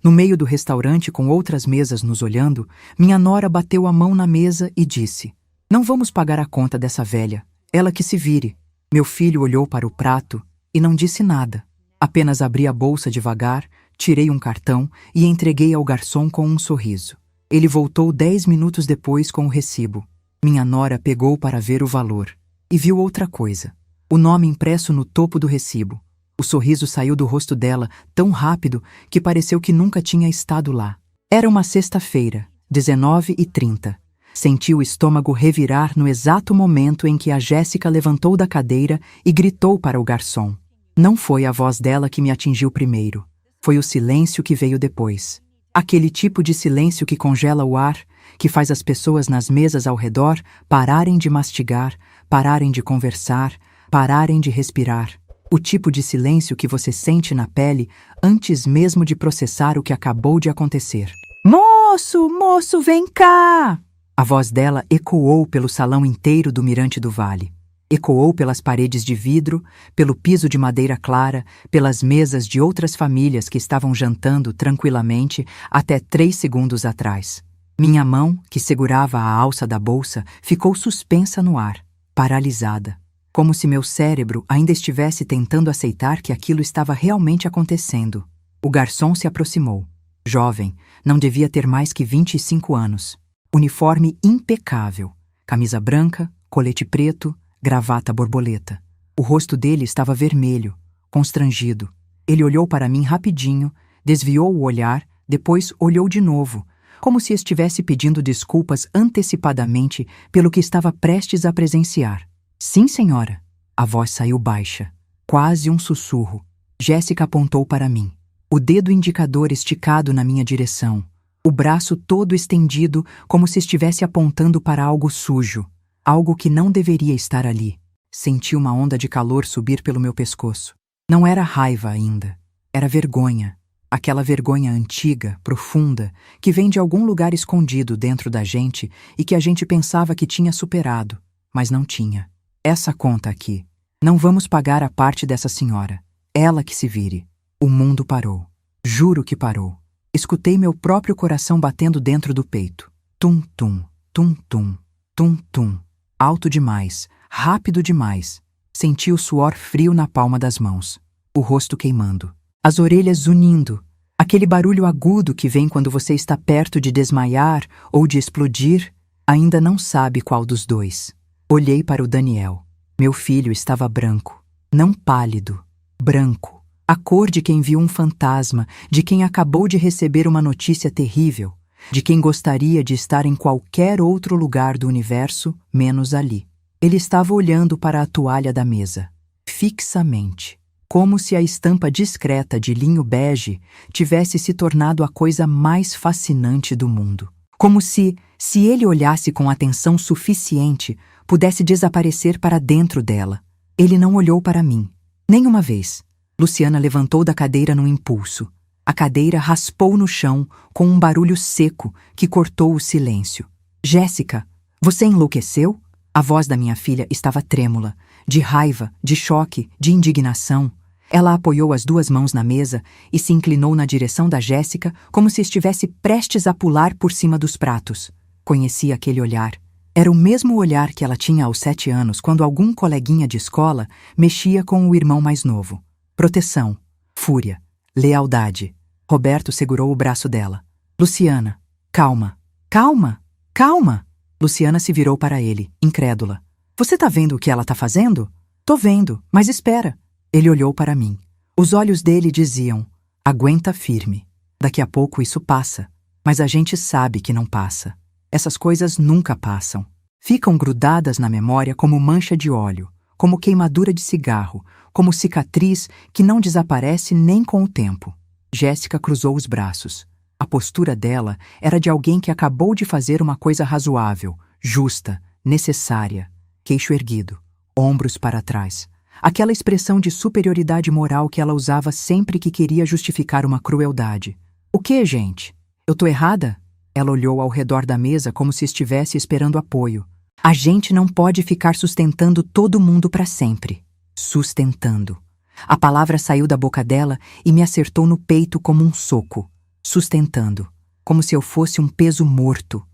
No meio do restaurante, com outras mesas nos olhando, minha nora bateu a mão na mesa e disse: "Não vamos pagar a conta dessa velha, ela que se vire." Meu filho olhou para o prato e não disse nada. Apenas abri a bolsa devagar, tirei um cartão e entreguei ao garçom com um sorriso. Ele voltou 10 minutos depois com o recibo. Minha nora pegou para ver o valor e viu outra coisa: o nome impresso no topo do recibo. O sorriso saiu do rosto dela tão rápido que pareceu que nunca tinha estado lá. Era uma sexta-feira, 19h30. Senti o estômago revirar no exato momento em que a Jéssica levantou da cadeira e gritou para o garçom. Não foi a voz dela que me atingiu primeiro. Foi o silêncio que veio depois. Aquele tipo de silêncio que congela o ar, que faz as pessoas nas mesas ao redor pararem de mastigar, pararem de conversar, pararem de respirar. O tipo de silêncio que você sente na pele antes mesmo de processar o que acabou de acontecer. "Moço, moço, vem cá!" A voz dela ecoou pelo salão inteiro do Mirante do Vale. Ecoou pelas paredes de vidro, pelo piso de madeira clara, pelas mesas de outras famílias que estavam jantando tranquilamente até 3 segundos atrás. Minha mão, que segurava a alça da bolsa, ficou suspensa no ar, paralisada. Como se meu cérebro ainda estivesse tentando aceitar que aquilo estava realmente acontecendo. O garçom se aproximou. Jovem, não devia ter mais que 25 anos. Uniforme impecável. Camisa branca, colete preto, gravata borboleta. O rosto dele estava vermelho, constrangido. Ele olhou para mim rapidinho, desviou o olhar, depois olhou de novo, como se estivesse pedindo desculpas antecipadamente pelo que estava prestes a presenciar. "Sim, senhora." A voz saiu baixa, quase um sussurro. Jéssica apontou para mim, o dedo indicador esticado na minha direção, o braço todo estendido como se estivesse apontando para algo sujo, algo que não deveria estar ali. Senti uma onda de calor subir pelo meu pescoço. Não era raiva ainda, era vergonha. Aquela vergonha antiga, profunda, que vem de algum lugar escondido dentro da gente e que a gente pensava que tinha superado, mas não tinha. "Essa conta aqui. Não vamos pagar a parte dessa senhora. Ela que se vire." O mundo parou. Juro que parou. Escutei meu próprio coração batendo dentro do peito. Tum-tum, tum-tum, tum-tum. Alto demais, rápido demais. Senti o suor frio na palma das mãos. O rosto queimando. As orelhas zunindo. Aquele barulho agudo que vem quando você está perto de desmaiar ou de explodir, ainda não sabe qual dos dois. Olhei para o Daniel. Meu filho estava branco. Não pálido. Branco. A cor de quem viu um fantasma, de quem acabou de receber uma notícia terrível, de quem gostaria de estar em qualquer outro lugar do universo, menos ali. Ele estava olhando para a toalha da mesa, fixamente, como se a estampa discreta de linho bege tivesse se tornado a coisa mais fascinante do mundo. Como se ele olhasse com atenção suficiente, pudesse desaparecer para dentro dela. Ele não olhou para mim, nem uma vez. Luciana levantou da cadeira num impulso. A cadeira raspou no chão com um barulho seco que cortou o silêncio. "Jéssica, você enlouqueceu?" A voz da minha filha estava trêmula, de raiva, de choque, de indignação. Ela apoiou as 2 mãos na mesa e se inclinou na direção da Jéssica como se estivesse prestes a pular por cima dos pratos. Conhecia aquele olhar. Era o mesmo olhar que ela tinha aos 7 anos quando algum coleguinha de escola mexia com o irmão mais novo. Proteção, fúria, lealdade. Roberto segurou o braço dela. "Luciana, calma, calma, calma." Luciana se virou para ele, incrédula. "Você tá vendo o que ela tá fazendo?" "Tô vendo, mas espera." Ele olhou para mim. Os olhos dele diziam: "Aguenta firme. Daqui a pouco isso passa." Mas a gente sabe que não passa. Essas coisas nunca passam. Ficam grudadas na memória como mancha de óleo, como queimadura de cigarro, como cicatriz que não desaparece nem com o tempo. Jéssica cruzou os braços. A postura dela era de alguém que acabou de fazer uma coisa razoável, justa, necessária. Queixo erguido, ombros para trás. Aquela expressão de superioridade moral que ela usava sempre que queria justificar uma crueldade. "O quê, gente? Eu tô errada?" Ela olhou ao redor da mesa como se estivesse esperando apoio. "A gente não pode ficar sustentando todo mundo para sempre." Sustentando. A palavra saiu da boca dela e me acertou no peito como um soco. sustentando, como se eu fosse um peso morto,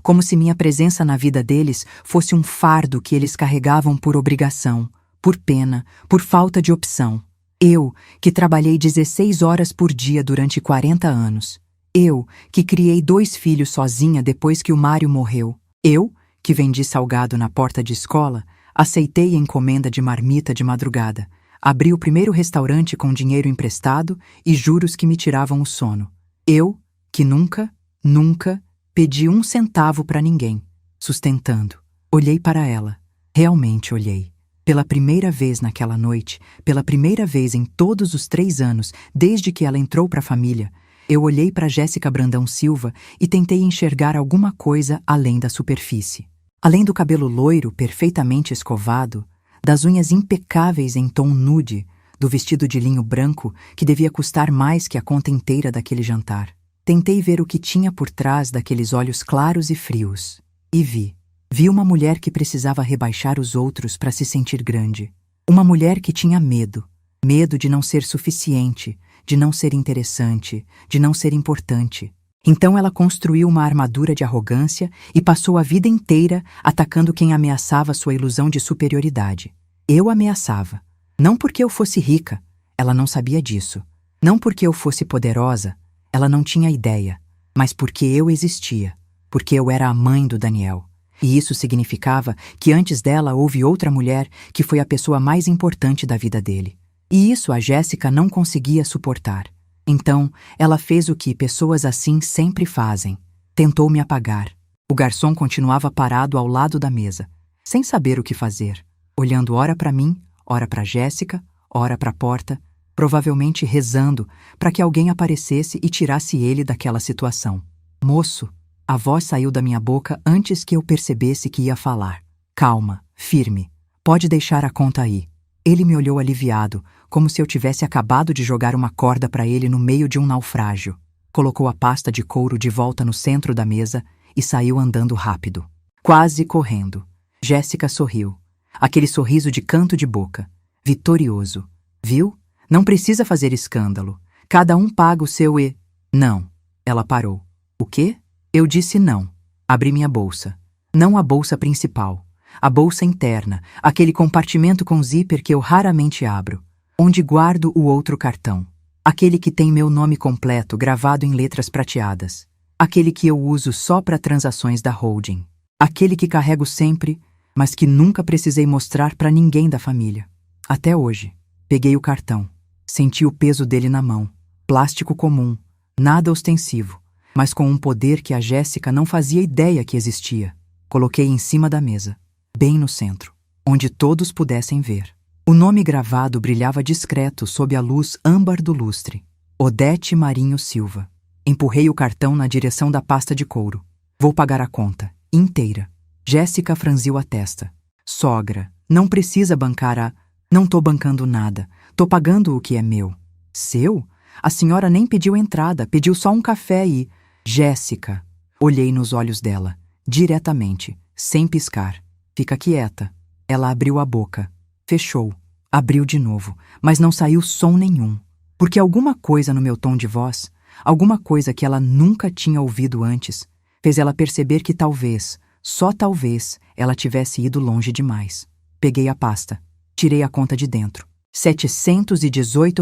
como se minha presença na vida deles fosse um fardo que eles carregavam por obrigação, por pena, por falta de opção. Eu, que trabalhei 16 horas por dia durante 40 anos. Eu, que criei 2 filhos sozinha depois que o Mário morreu. Eu, que vendi salgado na porta de escola, aceitei a encomenda de marmita de madrugada, abri o primeiro restaurante com dinheiro emprestado e juros que me tiravam o sono. Eu, que nunca pedi 1 centavo para ninguém, sustentando. Olhei para ela. Realmente olhei. Pela primeira vez naquela noite, pela primeira vez em todos os 3 anos, desde que ela entrou para a família, eu olhei para Jéssica Brandão Silva e tentei enxergar alguma coisa além da superfície. Além do cabelo loiro perfeitamente escovado, das unhas impecáveis em tom nude, do vestido de linho branco que devia custar mais que a conta inteira daquele jantar. Tentei ver o que tinha por trás daqueles olhos claros e frios. E vi. Vi uma mulher que precisava rebaixar os outros para se sentir grande. Uma mulher que tinha medo. Medo de não ser suficiente, de não ser interessante, de não ser importante. Então ela construiu uma armadura de arrogância e passou a vida inteira atacando quem ameaçava sua ilusão de superioridade. Eu ameaçava. Não porque eu fosse rica, ela não sabia disso. Não porque eu fosse poderosa, ela não tinha ideia. Mas porque eu existia. Porque eu era a mãe do Daniel. E isso significava que antes dela houve outra mulher que foi a pessoa mais importante da vida dele. E isso a Jéssica não conseguia suportar. Então, ela fez o que pessoas assim sempre fazem. Tentou me apagar. O garçom continuava parado ao lado da mesa, sem saber o que fazer, olhando ora para mim, ora para Jéssica, ora para a porta, provavelmente rezando para que alguém aparecesse e tirasse ele daquela situação. Moço, a voz saiu da minha boca antes que eu percebesse que ia falar. Calma, firme. Pode deixar a conta aí. Ele me olhou aliviado, como se eu tivesse acabado de jogar uma corda para ele no meio de um naufrágio. Colocou a pasta de couro de volta no centro da mesa e saiu andando rápido. Quase correndo. Jéssica sorriu. Aquele sorriso de canto de boca. Vitorioso. Viu? Não precisa fazer escândalo. Cada um paga o seu e... Não. Ela parou. O quê? Eu disse não. Abri minha bolsa. Não a bolsa principal. A bolsa interna, aquele compartimento com zíper que eu raramente abro, onde guardo o outro cartão. Aquele que tem meu nome completo gravado em letras prateadas. Aquele que eu uso só para transações da holding. Aquele que carrego sempre, mas que nunca precisei mostrar para ninguém da família. Até hoje. Peguei o cartão. Senti o peso dele na mão. Plástico comum, nada ostensivo, mas com um poder que a Jéssica não fazia ideia que existia. Coloquei em cima da mesa, bem no centro, onde todos pudessem ver. O nome gravado brilhava discreto sob a luz âmbar do lustre. Odete Marinho Silva. Empurrei o cartão na direção da pasta de couro. Vou pagar a conta, inteira. Jéssica franziu a testa. Sogra, não precisa bancar a... Não tô bancando nada. Tô pagando o que é meu. Seu? A senhora nem pediu entrada, pediu só um café e... Jéssica. Olhei nos olhos dela, diretamente, sem piscar. Fica quieta. Ela abriu a boca. Fechou. Abriu de novo, mas não saiu som nenhum. Porque alguma coisa no meu tom de voz, alguma coisa que ela nunca tinha ouvido antes, fez ela perceber que talvez, só talvez, ela tivesse ido longe demais. Peguei a pasta. Tirei a conta de dentro. R$ 718.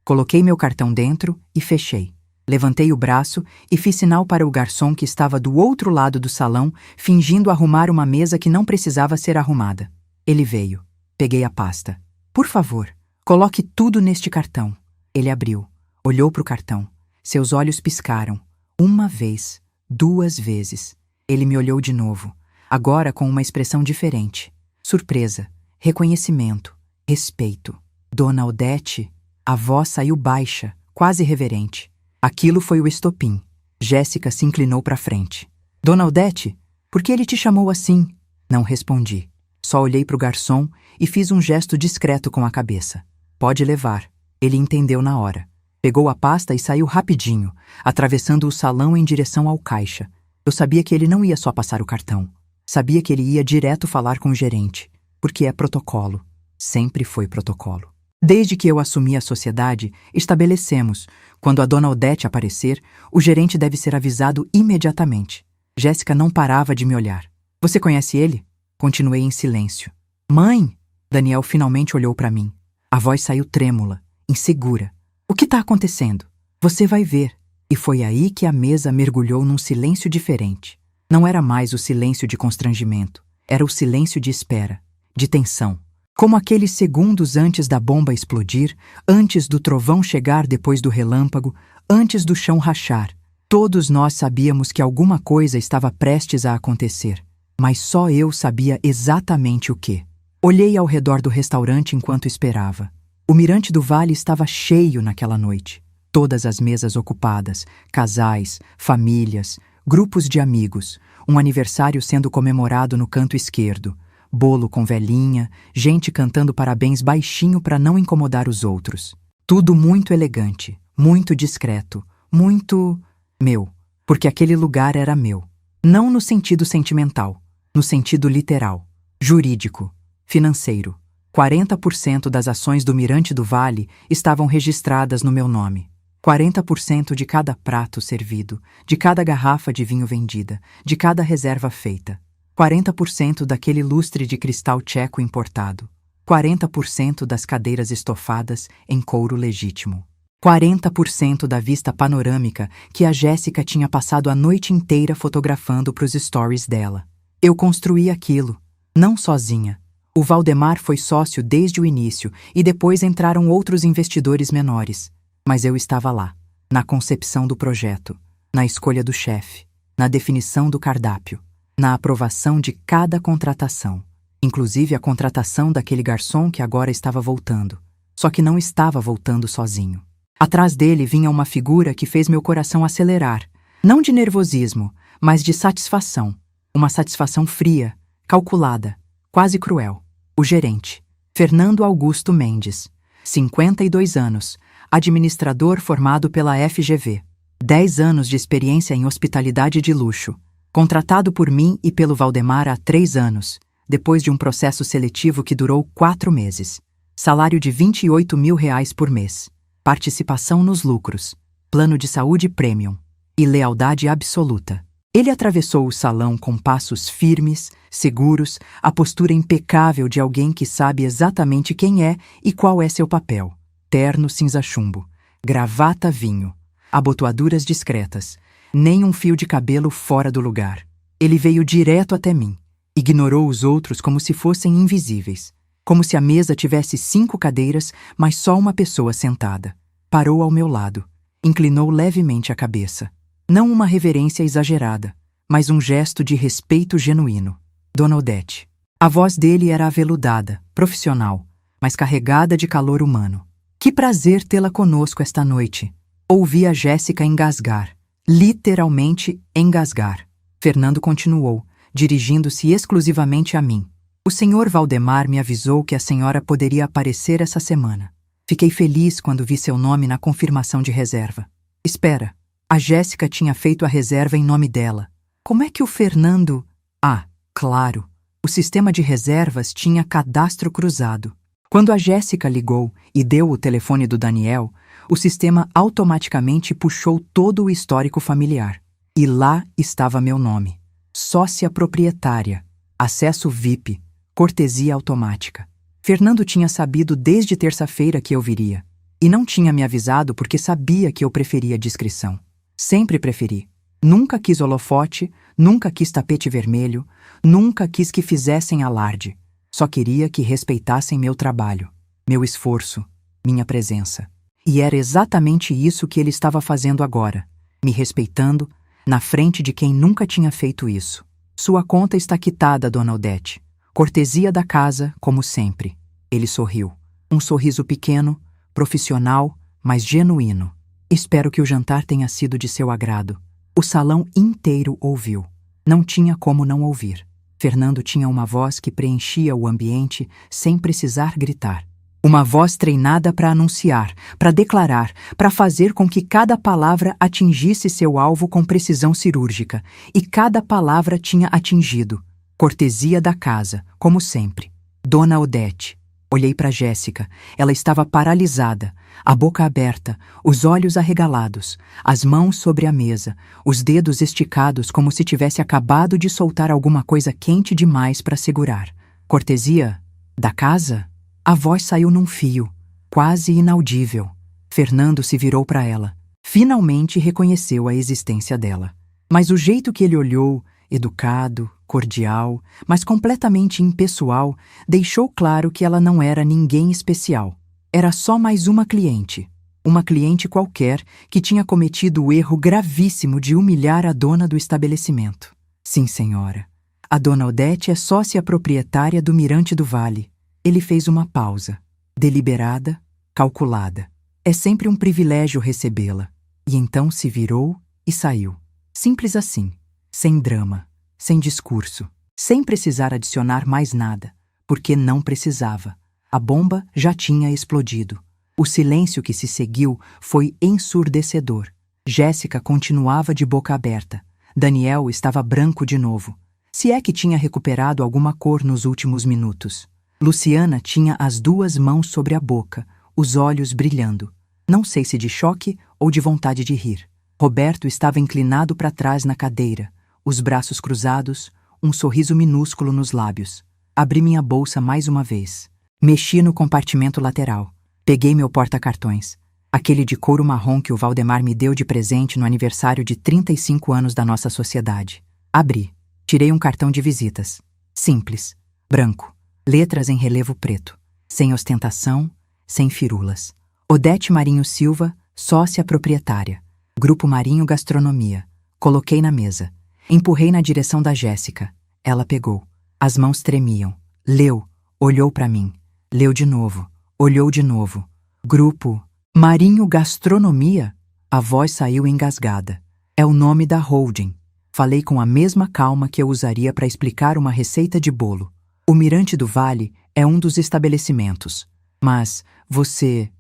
Coloquei meu cartão dentro e fechei. Levantei o braço e fiz sinal para o garçom que estava do outro lado do salão, fingindo arrumar uma mesa que não precisava ser arrumada. Ele veio. Peguei a pasta. Por favor, coloque tudo neste cartão. Ele abriu. Olhou para o cartão. Seus olhos piscaram. 1 vez. 2 vezes. Ele me olhou de novo. Agora com uma expressão diferente. Surpresa. Reconhecimento. Respeito. Dona Odete. A voz saiu baixa, quase reverente. Aquilo foi o estopim. Jéssica se inclinou para frente. Dona Odete, por que ele te chamou assim? Não respondi. Só olhei para o garçom e fiz um gesto discreto com a cabeça. Pode levar. Ele entendeu na hora. Pegou a pasta e saiu rapidinho, atravessando o salão em direção ao caixa. Eu sabia que ele não ia só passar o cartão. Sabia que ele ia direto falar com o gerente. Porque é protocolo. Sempre foi protocolo. Desde que eu assumi a sociedade, estabelecemos, quando a dona Odete aparecer, o gerente deve ser avisado imediatamente. Jéssica não parava de me olhar. Você conhece ele? Continuei em silêncio. Mãe! Daniel finalmente olhou para mim. A voz saiu trêmula, insegura. O que está acontecendo? Você vai ver. E foi aí que a mesa mergulhou num silêncio diferente. Não era mais o silêncio de constrangimento. Era o silêncio de espera, de tensão. Como aqueles segundos antes da bomba explodir, antes do trovão chegar depois do relâmpago, antes do chão rachar. Todos nós sabíamos que alguma coisa estava prestes a acontecer, mas só eu sabia exatamente o que. Olhei ao redor do restaurante enquanto esperava. O Mirante do Vale estava cheio naquela noite. Todas as mesas ocupadas, casais, famílias, grupos de amigos, um aniversário sendo comemorado no canto esquerdo, bolo com velhinha, gente cantando parabéns baixinho para não incomodar os outros. Tudo muito elegante, muito discreto, muito meu, porque aquele lugar era meu. Não no sentido sentimental, no sentido literal, jurídico, financeiro. 40% das ações do Mirante do Vale estavam registradas no meu nome. 40% de cada prato servido, de cada garrafa de vinho vendida, de cada reserva feita. 40% daquele lustre de cristal tcheco importado. 40% das cadeiras estofadas em couro legítimo. 40% da vista panorâmica que a Jéssica tinha passado a noite inteira fotografando para os stories dela. Eu construí aquilo, não sozinha. O Valdemar foi sócio desde o início e depois entraram outros investidores menores. Mas eu estava lá, na concepção do projeto, na escolha do chefe, na definição do cardápio, na aprovação de cada contratação, inclusive a contratação daquele garçom que agora estava voltando, só que não estava voltando sozinho. Atrás dele vinha uma figura que fez meu coração acelerar, não de nervosismo, mas de satisfação, uma satisfação fria, calculada, quase cruel. O gerente, Fernando Augusto Mendes, 52 anos, administrador formado pela FGV, 10 anos de experiência em hospitalidade de luxo, contratado por mim e pelo Valdemar há 3 anos, depois de um processo seletivo que durou 4 meses, salário de R$ 28.000 por mês, participação nos lucros, plano de saúde premium e lealdade absoluta. Ele atravessou o salão com passos firmes, seguros, a postura impecável de alguém que sabe exatamente quem é e qual é seu papel. Terno cinza chumbo, gravata vinho, abotoaduras discretas, nem um fio de cabelo fora do lugar. Ele veio direto até mim, ignorou os outros como se fossem invisíveis, como se a mesa tivesse 5 cadeiras, mas só uma pessoa sentada. Parou ao meu lado, inclinou levemente a cabeça. Não uma reverência exagerada, mas um gesto de respeito genuíno. Dona Odete. A voz dele era aveludada, profissional, mas carregada de calor humano. Que prazer tê-la conosco esta noite. Ouvi a Jéssica engasgar, literalmente engasgar. Fernando continuou, dirigindo-se exclusivamente a mim. O senhor Valdemar me avisou que a senhora poderia aparecer essa semana. Fiquei feliz quando vi seu nome na confirmação de reserva. Espera, a Jéssica tinha feito a reserva em nome dela. Como é que o Fernando... Ah, claro, o sistema de reservas tinha cadastro cruzado. Quando a Jéssica ligou e deu o telefone do Daniel, o sistema automaticamente puxou todo o histórico familiar. E lá estava meu nome. Sócia proprietária, acesso VIP, cortesia automática. Fernando tinha sabido desde terça-feira que eu viria. E não tinha me avisado porque sabia que eu preferia discrição. Sempre preferi. Nunca quis holofote, nunca quis tapete vermelho, nunca quis que fizessem alarde. Só queria que respeitassem meu trabalho, meu esforço, minha presença. E era exatamente isso que ele estava fazendo agora, me respeitando, na frente de quem nunca tinha feito isso. Sua conta está quitada, dona Odete. Cortesia da casa, como sempre. Ele sorriu. Um sorriso pequeno, profissional, mas genuíno. Espero que o jantar tenha sido de seu agrado. O salão inteiro ouviu. Não tinha como não ouvir. Fernando tinha uma voz que preenchia o ambiente sem precisar gritar. Uma voz treinada para anunciar, para declarar, para fazer com que cada palavra atingisse seu alvo com precisão cirúrgica. E cada palavra tinha atingido. Cortesia da casa, como sempre. Dona Odete. Olhei para Jéssica. Ela estava paralisada, a boca aberta, os olhos arregalados, as mãos sobre a mesa, os dedos esticados como se tivesse acabado de soltar alguma coisa quente demais para segurar. Cortesia? Da casa? A voz saiu num fio, quase inaudível. Fernando se virou para ela. Finalmente reconheceu a existência dela. Mas o jeito que ele olhou, educado, cordial, mas completamente impessoal, deixou claro que ela não era ninguém especial. Era só mais uma cliente. Uma cliente qualquer que tinha cometido o erro gravíssimo de humilhar a dona do estabelecimento. Sim, senhora. A dona Odete é sócia proprietária do Mirante do Vale. Ele fez uma pausa, deliberada, calculada. É sempre um privilégio recebê-la. E então se virou e saiu. Simples assim, sem drama, sem discurso, sem precisar adicionar mais nada, porque não precisava. A bomba já tinha explodido. O silêncio que se seguiu foi ensurdecedor. Jéssica continuava de boca aberta. Daniel estava branco de novo. Se é que tinha recuperado alguma cor nos últimos minutos. Luciana tinha as duas mãos sobre a boca, os olhos brilhando. Não sei se de choque ou de vontade de rir. Roberto estava inclinado para trás na cadeira, os braços cruzados, um sorriso minúsculo nos lábios. Abri minha bolsa mais uma vez. Mexi no compartimento lateral. Peguei meu porta-cartões. Aquele de couro marrom que o Valdemar me deu de presente no aniversário de 35 anos da nossa sociedade. Abri. Tirei um cartão de visitas. Simples. Branco. Letras em relevo preto. Sem ostentação, sem firulas. Odete Marinho Silva, sócia proprietária. Grupo Marinho Gastronomia. Coloquei na mesa. Empurrei na direção da Jéssica. Ela pegou. As mãos tremiam. Leu. Olhou para mim. Leu de novo. Olhou de novo. Grupo Marinho Gastronomia? A voz saiu engasgada. É o nome da holding. Falei com a mesma calma que eu usaria para explicar uma receita de bolo. O Mirante do Vale é um dos estabelecimentos. Mas você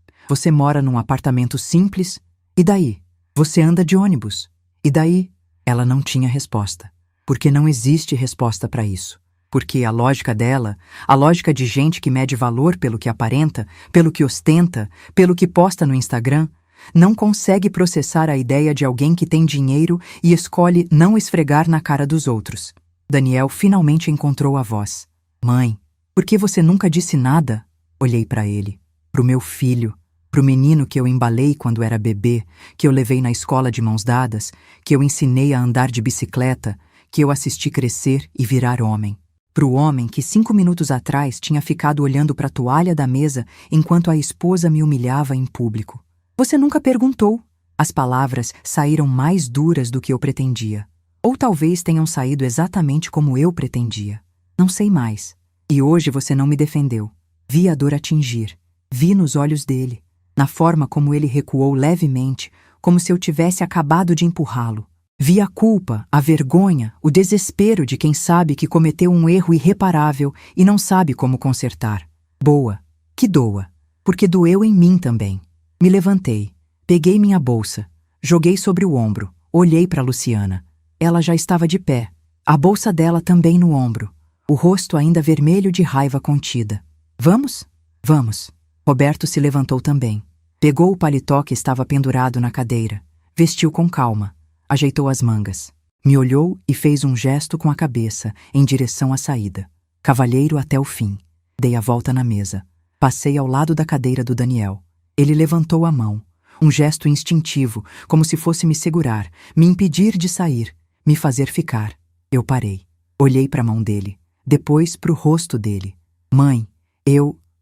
mora num apartamento simples? E daí? Você anda de ônibus? E daí? Ela não tinha resposta. Porque não existe resposta para isso. Porque a lógica dela, a lógica de gente que mede valor pelo que aparenta, pelo que ostenta, pelo que posta no Instagram, não consegue processar a ideia de alguém que tem dinheiro e escolhe não esfregar na cara dos outros. Daniel finalmente encontrou a voz. Mãe, por que você nunca disse nada? Olhei para ele, pro meu filho, pro menino que eu embalei quando era bebê, que eu levei na escola de mãos dadas, que eu ensinei a andar de bicicleta, que eu assisti crescer e virar homem. Pro homem que 5 minutos atrás tinha ficado olhando para a toalha da mesa enquanto a esposa me humilhava em público. Você nunca perguntou. As palavras saíram mais duras do que eu pretendia. Ou talvez tenham saído exatamente como eu pretendia. Não sei mais. E hoje você não me defendeu. Vi a dor atingir. Vi nos olhos dele. Na forma como ele recuou levemente, como se eu tivesse acabado de empurrá-lo. Vi a culpa, a vergonha, o desespero de quem sabe que cometeu um erro irreparável e não sabe como consertar. Boa, que doa, porque doeu em mim também. Me levantei, peguei minha bolsa, joguei sobre o ombro, olhei para Luciana. Ela já estava de pé, a bolsa dela também no ombro, o rosto ainda vermelho de raiva contida. Vamos? Vamos. Roberto se levantou também. Pegou o paletó que estava pendurado na cadeira, vestiu com calma. Ajeitou as mangas. Me olhou e fez um gesto com a cabeça em direção à saída. Cavalheiro até o fim. Dei a volta na mesa. Passei ao lado da cadeira do Daniel. Ele levantou a mão. Um gesto instintivo, como se fosse me segurar, me impedir de sair, me fazer ficar. Eu parei. Olhei para a mão dele. Depois para o rosto dele. Mãe,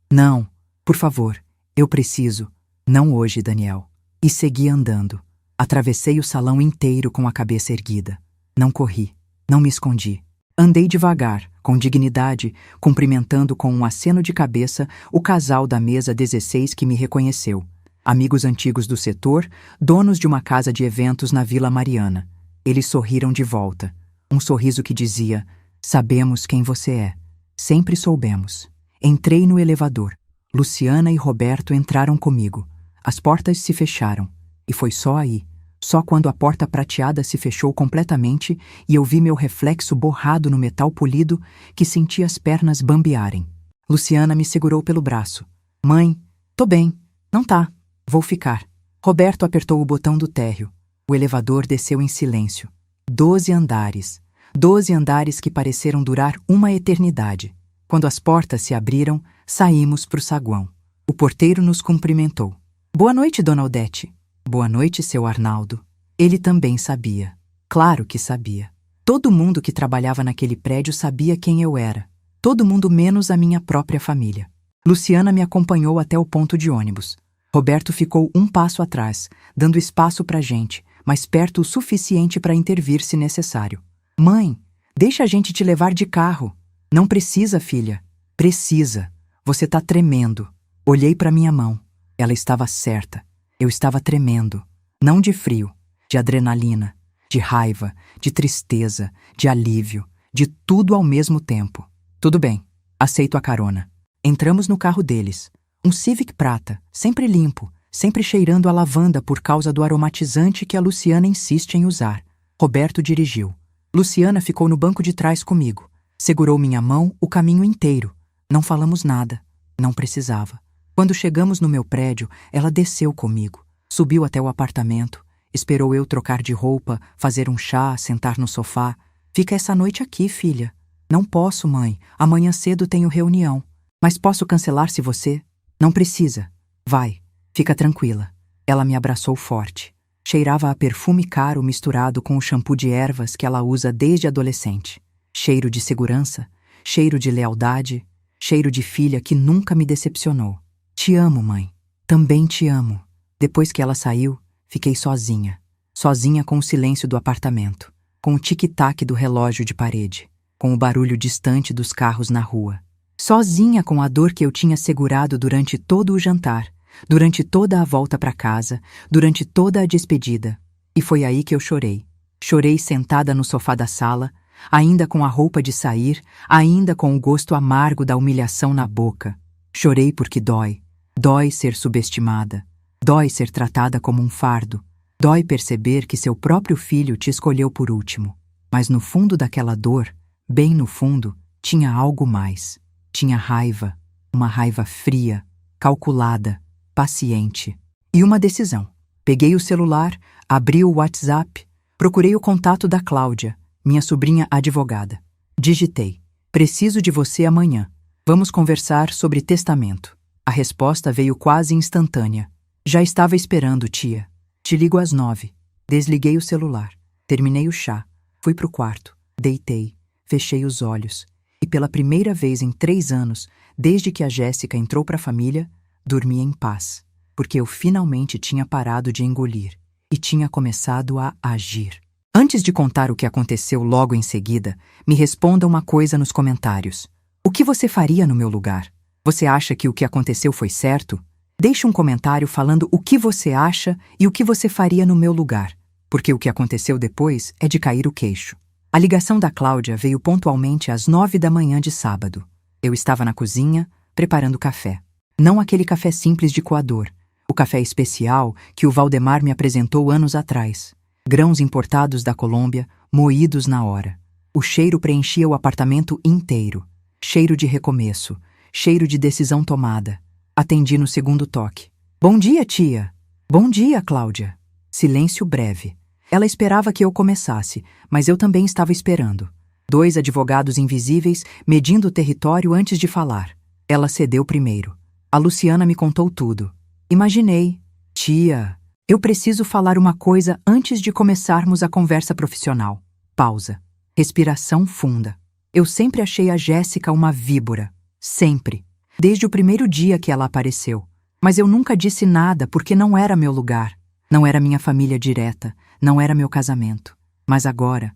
Não, por favor, eu preciso. Não hoje, Daniel. E segui andando. Atravessei o salão inteiro com a cabeça erguida. Não corri, não me escondi. Andei devagar, com dignidade, cumprimentando com um aceno de cabeça o casal da mesa 16 que me reconheceu. Amigos antigos do setor, donos de uma casa de eventos na Vila Mariana. Eles sorriram de volta. Um sorriso que dizia, sabemos quem você é. Sempre soubemos. Entrei no elevador. Luciana e Roberto entraram comigo. As portas se fecharam. E foi só aí. Só quando a porta prateada se fechou completamente e eu vi meu reflexo borrado no metal polido que senti as pernas bambearem. Luciana me segurou pelo braço. Mãe, tô bem. Não tá. Vou ficar. Roberto apertou o botão do térreo. O elevador desceu em silêncio. 12 andares. 12 andares que pareceram durar uma eternidade. Quando as portas se abriram, saímos pro saguão. O porteiro nos cumprimentou. Boa noite, dona Odete. Boa noite, seu Arnaldo. Ele também sabia. Claro que sabia. Todo mundo que trabalhava naquele prédio sabia quem eu era. Todo mundo menos a minha própria família. Luciana me acompanhou até o ponto de ônibus. Roberto ficou um passo atrás, dando espaço pra gente, mas perto o suficiente para intervir se necessário. Mãe, deixa a gente te levar de carro. Não precisa, filha. Precisa. Você tá tremendo. Olhei para minha mão. Ela estava certa. Eu estava tremendo. Não de frio, de adrenalina, de raiva, de tristeza, de alívio, de tudo ao mesmo tempo. Tudo bem, aceito a carona. Entramos no carro deles. Um Civic prata, sempre limpo, sempre cheirando a lavanda por causa do aromatizante que a Luciana insiste em usar. Roberto dirigiu. Luciana ficou no banco de trás comigo. Segurou minha mão o caminho inteiro. Não falamos nada. Não precisava. Quando chegamos no meu prédio, ela desceu comigo. Subiu até o apartamento. Esperou eu trocar de roupa, fazer um chá, sentar no sofá. Fica essa noite aqui, filha. Não posso, mãe. Amanhã cedo tenho reunião. Mas posso cancelar se você... Não precisa. Vai. Fica tranquila. Ela me abraçou forte. Cheirava a perfume caro misturado com o shampoo de ervas que ela usa desde adolescente. Cheiro de segurança, cheiro de lealdade, cheiro de filha que nunca me decepcionou. Te amo, mãe. Também te amo. Depois que ela saiu, fiquei sozinha. Sozinha com o silêncio do apartamento, com o tic-tac do relógio de parede, com o barulho distante dos carros na rua. Sozinha com a dor que eu tinha segurado durante todo o jantar, durante toda a volta para casa, durante toda a despedida. E foi aí que eu chorei. Chorei sentada no sofá da sala, ainda com a roupa de sair, ainda com o gosto amargo da humilhação na boca. Chorei porque dói. Dói ser subestimada. Dói ser tratada como um fardo. Dói perceber que seu próprio filho te escolheu por último. Mas no fundo daquela dor, bem no fundo, tinha algo mais. Tinha raiva, uma raiva fria, calculada, paciente. E uma decisão. Peguei o celular, abri o WhatsApp, procurei o contato da Cláudia, minha sobrinha advogada. Digitei. Preciso de você amanhã. Vamos conversar sobre testamento. A resposta veio quase instantânea. Já estava esperando, tia. Te ligo às 9. Desliguei o celular. Terminei o chá. Fui pro quarto. Deitei. Fechei os olhos. E pela primeira vez em 3 anos, desde que a Jéssica entrou para a família, dormi em paz, porque eu finalmente tinha parado de engolir e tinha começado a agir. Antes de contar o que aconteceu logo em seguida, me responda uma coisa nos comentários. O que você faria no meu lugar? Você acha que o que aconteceu foi certo? Deixe um comentário falando o que você acha e o que você faria no meu lugar, porque o que aconteceu depois é de cair o queixo. A ligação da Cláudia veio pontualmente às 9 da manhã de sábado. Eu estava na cozinha, preparando café. Não aquele café simples de coador, o café especial que o Valdemar me apresentou anos atrás. Grãos importados da Colômbia, moídos na hora. O cheiro preenchia o apartamento inteiro. Cheiro de recomeço, cheiro de decisão tomada. Atendi no segundo toque. Bom dia, tia. Bom dia, Cláudia. Silêncio breve. Ela esperava que eu começasse, mas eu também estava esperando. 2 advogados invisíveis medindo o território antes de falar. Ela cedeu primeiro. A Luciana me contou tudo. Imaginei. Tia, eu preciso falar uma coisa antes de começarmos a conversa profissional. Pausa. Respiração funda. Eu sempre achei a Jéssica uma víbora. Sempre. Desde o primeiro dia que ela apareceu. Mas eu nunca disse nada porque não era meu lugar. Não era minha família direta. Não era meu casamento. Mas agora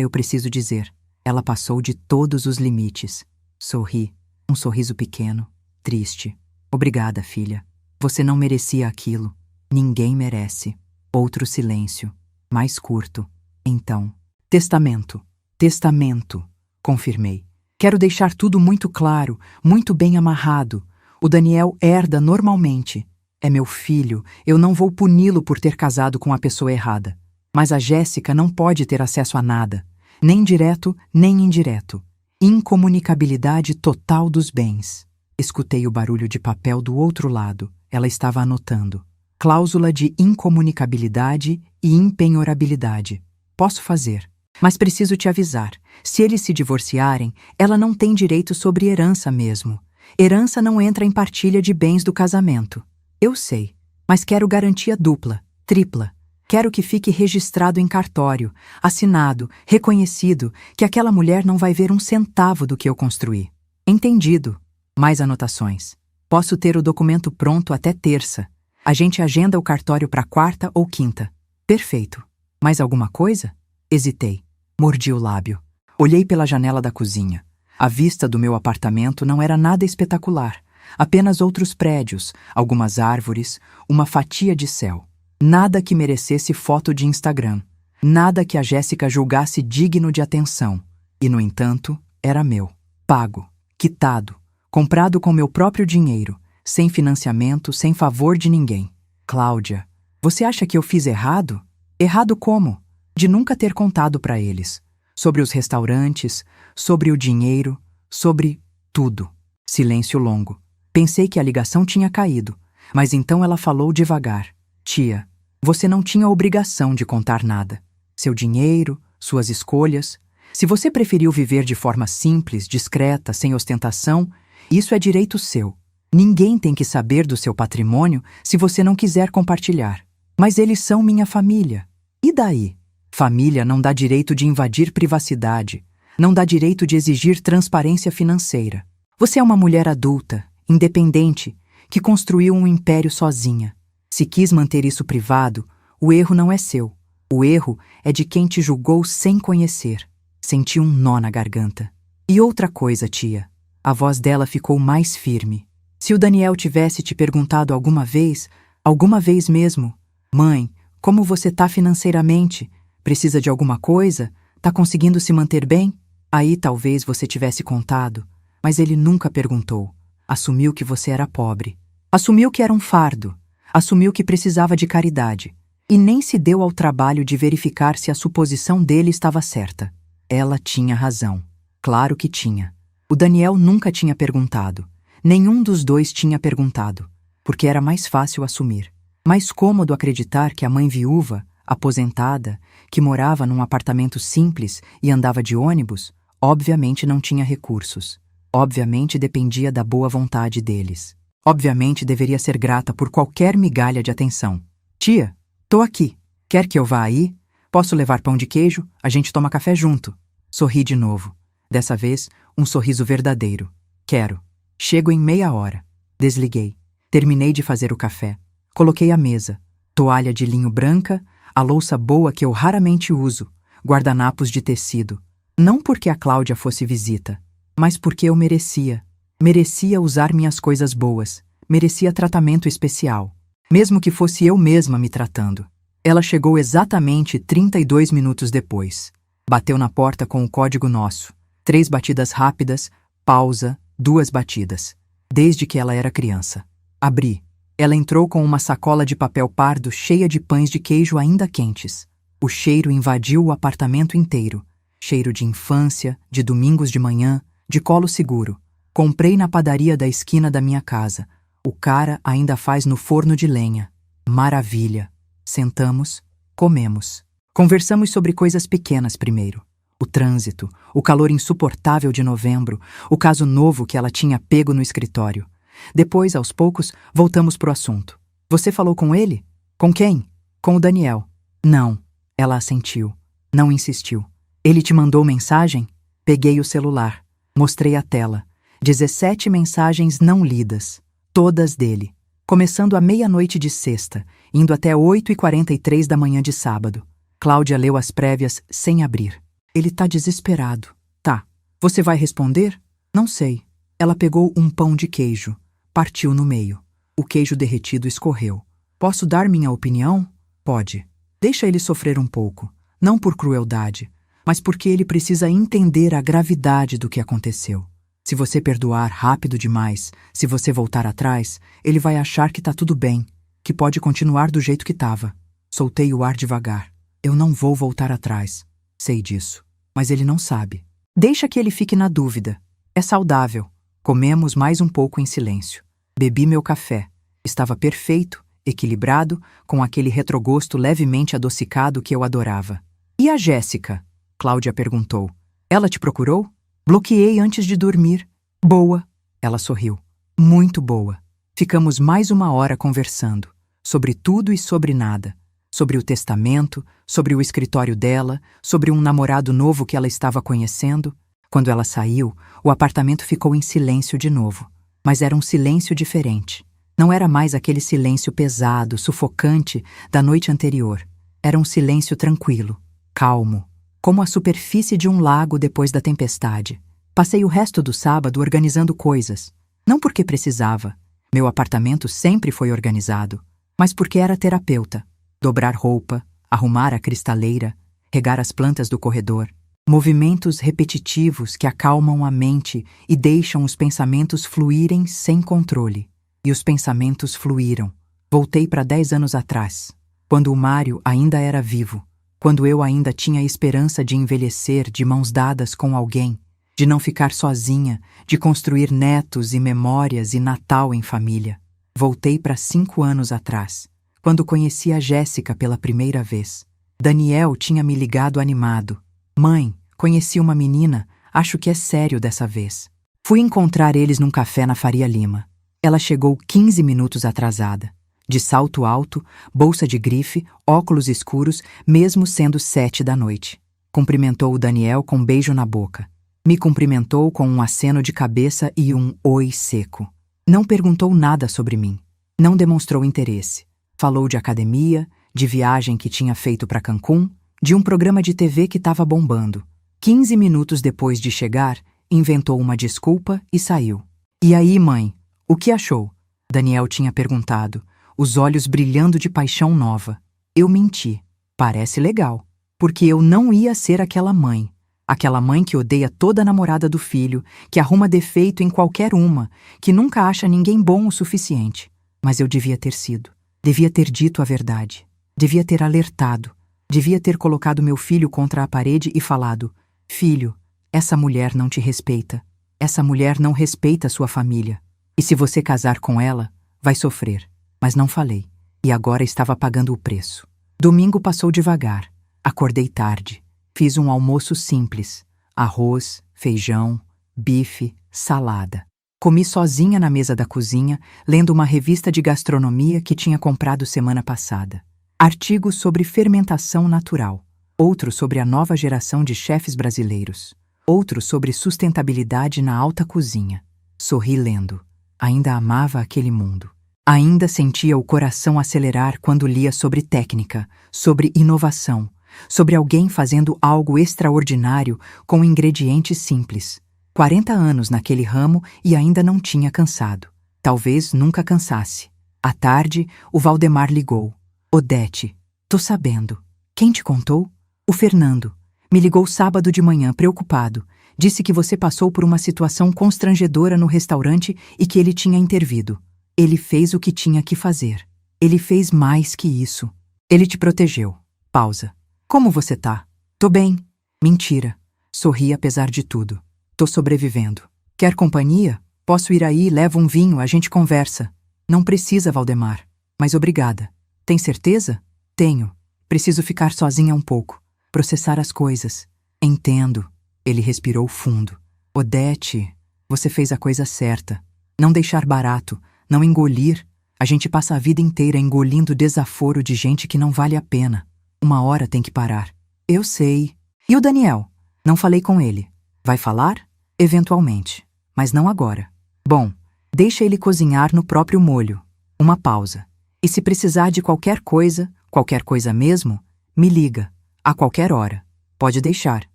eu preciso dizer. Ela passou de todos os limites. Sorri. Um sorriso pequeno. Triste. Obrigada, filha. Você não merecia aquilo. Ninguém merece. Outro silêncio. Mais curto. Então. Testamento. Testamento. Confirmei. Quero deixar tudo muito claro, muito bem amarrado. O Daniel herda normalmente. É meu filho, eu não vou puni-lo por ter casado com a pessoa errada. Mas a Jéssica não pode ter acesso a nada, nem direto, nem indireto. Incomunicabilidade total dos bens. Escutei o barulho de papel do outro lado. Ela estava anotando. Cláusula de incomunicabilidade e impenhorabilidade. Posso fazer. Mas preciso te avisar. Se eles se divorciarem, ela não tem direito sobre herança mesmo. Herança não entra em partilha de bens do casamento. Eu sei, mas quero garantia dupla, tripla. Quero que fique registrado em cartório, assinado, reconhecido, que aquela mulher não vai ver um centavo do que eu construí. Entendido. Mais anotações. Posso ter o documento pronto até terça. A gente agenda o cartório para quarta ou quinta. Perfeito. Mais alguma coisa? Hesitei. Mordi o lábio. Olhei pela janela da cozinha. A vista do meu apartamento não era nada espetacular. Apenas outros prédios, algumas árvores, uma fatia de céu. Nada que merecesse foto de Instagram. Nada que a Jéssica julgasse digno de atenção. E, no entanto, era meu. Pago. Quitado. Comprado com meu próprio dinheiro. Sem financiamento, sem favor de ninguém. Cláudia, você acha que eu fiz errado? Errado como? De nunca ter contado para eles. Sobre os restaurantes, sobre o dinheiro, sobre tudo. Silêncio longo. Pensei que a ligação tinha caído, mas então ela falou devagar. Tia, você não tinha obrigação de contar nada. Seu dinheiro, suas escolhas. Se você preferiu viver de forma simples, discreta, sem ostentação, isso é direito seu. Ninguém tem que saber do seu patrimônio se você não quiser compartilhar. Mas eles são minha família. E daí? Família não dá direito de invadir privacidade, não dá direito de exigir transparência financeira. Você é uma mulher adulta, independente, que construiu um império sozinha. Se quis manter isso privado, o erro não é seu. O erro é de quem te julgou sem conhecer. Senti um nó na garganta. E outra coisa, tia. A voz dela ficou mais firme. Se o Daniel tivesse te perguntado alguma vez mesmo, mãe, como você tá financeiramente? Precisa de alguma coisa? Tá conseguindo se manter bem? Aí talvez você tivesse contado, mas ele nunca perguntou. Assumiu que você era pobre. Assumiu que era um fardo. Assumiu que precisava de caridade. E nem se deu ao trabalho de verificar se a suposição dele estava certa. Ela tinha razão. Claro que tinha. O Daniel nunca tinha perguntado. Nenhum dos dois tinha perguntado. Porque era mais fácil assumir. Mais cômodo acreditar que a mãe viúva, aposentada, que morava num apartamento simples e andava de ônibus, obviamente não tinha recursos. Obviamente dependia da boa vontade deles. Obviamente deveria ser grata por qualquer migalha de atenção. Tia, tô aqui. Quer que eu vá aí? Posso levar pão de queijo? A gente toma café junto. Sorri de novo. Dessa vez, um sorriso verdadeiro. Quero. Chego em meia hora. Desliguei. Terminei de fazer o café. Coloquei a mesa. Toalha de linho branca, a louça boa que eu raramente uso, guardanapos de tecido. Não porque a Cláudia fosse visita, mas porque eu merecia. Merecia usar minhas coisas boas. Merecia tratamento especial. Mesmo que fosse eu mesma me tratando. Ela chegou exatamente 32 minutos depois. Bateu na porta com o código nosso. 3 batidas rápidas, pausa, 2 batidas. Desde que ela era criança. Abri. Ela entrou com uma sacola de papel pardo cheia de pães de queijo ainda quentes. O cheiro invadiu o apartamento inteiro. Cheiro de infância, de domingos de manhã, de colo seguro. Comprei na padaria da esquina da minha casa. O cara ainda faz no forno de lenha. Maravilha. Sentamos, comemos. Conversamos sobre coisas pequenas primeiro. O trânsito, o calor insuportável de novembro, o caso novo que ela tinha pego no escritório. Depois, aos poucos, voltamos pro assunto. Você falou com ele? Com quem? Com o Daniel. Não. Ela assentiu. Não insistiu. Ele te mandou mensagem? Peguei o celular. Mostrei a tela. 17 mensagens não lidas. Todas dele. Começando à meia-noite de sexta, indo até 8h43 da manhã de sábado. Cláudia leu as prévias sem abrir. Ele tá desesperado. Tá. Você vai responder? Não sei. Ela pegou um pão de queijo. Partiu no meio. O queijo derretido escorreu. Posso dar minha opinião? Pode. Deixa ele sofrer um pouco. Não por crueldade, mas porque ele precisa entender a gravidade do que aconteceu. Se você perdoar rápido demais, se você voltar atrás, ele vai achar que tá tudo bem, que pode continuar do jeito que tava. Soltei o ar devagar. Eu não vou voltar atrás. Sei disso. Mas ele não sabe. Deixa que ele fique na dúvida. É saudável. Comemos mais um pouco em silêncio. Bebi meu café. Estava perfeito, equilibrado, com aquele retrogosto levemente adocicado que eu adorava. E a Jéssica? Cláudia perguntou. Ela te procurou? Bloqueei antes de dormir. Boa. Ela sorriu. Muito boa. Ficamos mais uma hora conversando. Sobre tudo e sobre nada. Sobre o testamento, sobre o escritório dela, sobre um namorado novo que ela estava conhecendo. Quando ela saiu, o apartamento ficou em silêncio de novo. Mas era um silêncio diferente. Não era mais aquele silêncio pesado, sufocante da noite anterior. Era um silêncio tranquilo, calmo, como a superfície de um lago depois da tempestade. Passei o resto do sábado organizando coisas. Não porque precisava. Meu apartamento sempre foi organizado. Mas porque era terapeuta. Dobrar roupa, arrumar a cristaleira, regar as plantas do corredor. Movimentos repetitivos que acalmam a mente e deixam os pensamentos fluírem sem controle. E os pensamentos fluíram. Voltei para 10 anos atrás, quando o Mário ainda era vivo, quando eu ainda tinha a esperança de envelhecer de mãos dadas com alguém, de não ficar sozinha, de construir netos e memórias e Natal em família. Voltei para 5 anos atrás, quando conheci a Jéssica pela primeira vez. Daniel tinha me ligado animado. Mãe, conheci uma menina, acho que é sério dessa vez. Fui encontrar eles num café na Faria Lima. Ela chegou 15 minutos atrasada. De salto alto, bolsa de grife, óculos escuros, mesmo sendo 7 da noite. Cumprimentou o Daniel com um beijo na boca. Me cumprimentou com um aceno de cabeça e um oi seco. Não perguntou nada sobre mim. Não demonstrou interesse. Falou de academia, de viagem que tinha feito para Cancún, de um programa de TV que estava bombando. 15 minutos depois de chegar, inventou uma desculpa e saiu. E aí, mãe, o que achou? Daniel tinha perguntado, os olhos brilhando de paixão nova. Eu menti. Parece legal. Porque eu não ia ser aquela mãe. Aquela mãe que odeia toda a namorada do filho, que arruma defeito em qualquer uma, que nunca acha ninguém bom o suficiente. Mas eu devia ter sido. Devia ter dito a verdade. Devia ter alertado. Devia ter colocado meu filho contra a parede e falado: filho, essa mulher não te respeita. Essa mulher não respeita sua família. E se você casar com ela, vai sofrer. Mas não falei. E agora estava pagando o preço. Domingo passou devagar. Acordei tarde. Fiz um almoço simples. Arroz, feijão, bife, salada. Comi sozinha na mesa da cozinha, lendo uma revista de gastronomia que tinha comprado semana passada. Artigos sobre fermentação natural. Outro sobre a nova geração de chefes brasileiros. Outro sobre sustentabilidade na alta cozinha. Sorri lendo. Ainda amava aquele mundo. Ainda sentia o coração acelerar quando lia sobre técnica, sobre inovação, sobre alguém fazendo algo extraordinário com ingredientes simples. 40 anos naquele ramo e ainda não tinha cansado. Talvez nunca cansasse. À tarde, o Valdemar ligou. Odete, tô sabendo. Quem te contou? O Fernando. Me ligou sábado de manhã, preocupado. Disse que você passou por uma situação constrangedora no restaurante e que ele tinha intervido. Ele fez o que tinha que fazer. Ele fez mais que isso. Ele te protegeu. Pausa. Como você tá? Tô bem. Mentira. Sorri apesar de tudo. Tô sobrevivendo. Quer companhia? Posso ir aí, levo um vinho, a gente conversa. Não precisa, Valdemar. Mas obrigada. Tem certeza? Tenho. Preciso ficar sozinha um pouco. Processar as coisas. Entendo. Ele respirou fundo. Odete, você fez a coisa certa. Não deixar barato, não engolir. A gente passa a vida inteira engolindo desaforo de gente que não vale a pena. Uma hora tem que parar. Eu sei. E o Daniel? Não falei com ele. Vai falar? Eventualmente. Mas não agora. Bom, deixa ele cozinhar no próprio molho. Uma pausa. E se precisar de qualquer coisa mesmo, me liga. A qualquer hora. Pode deixar.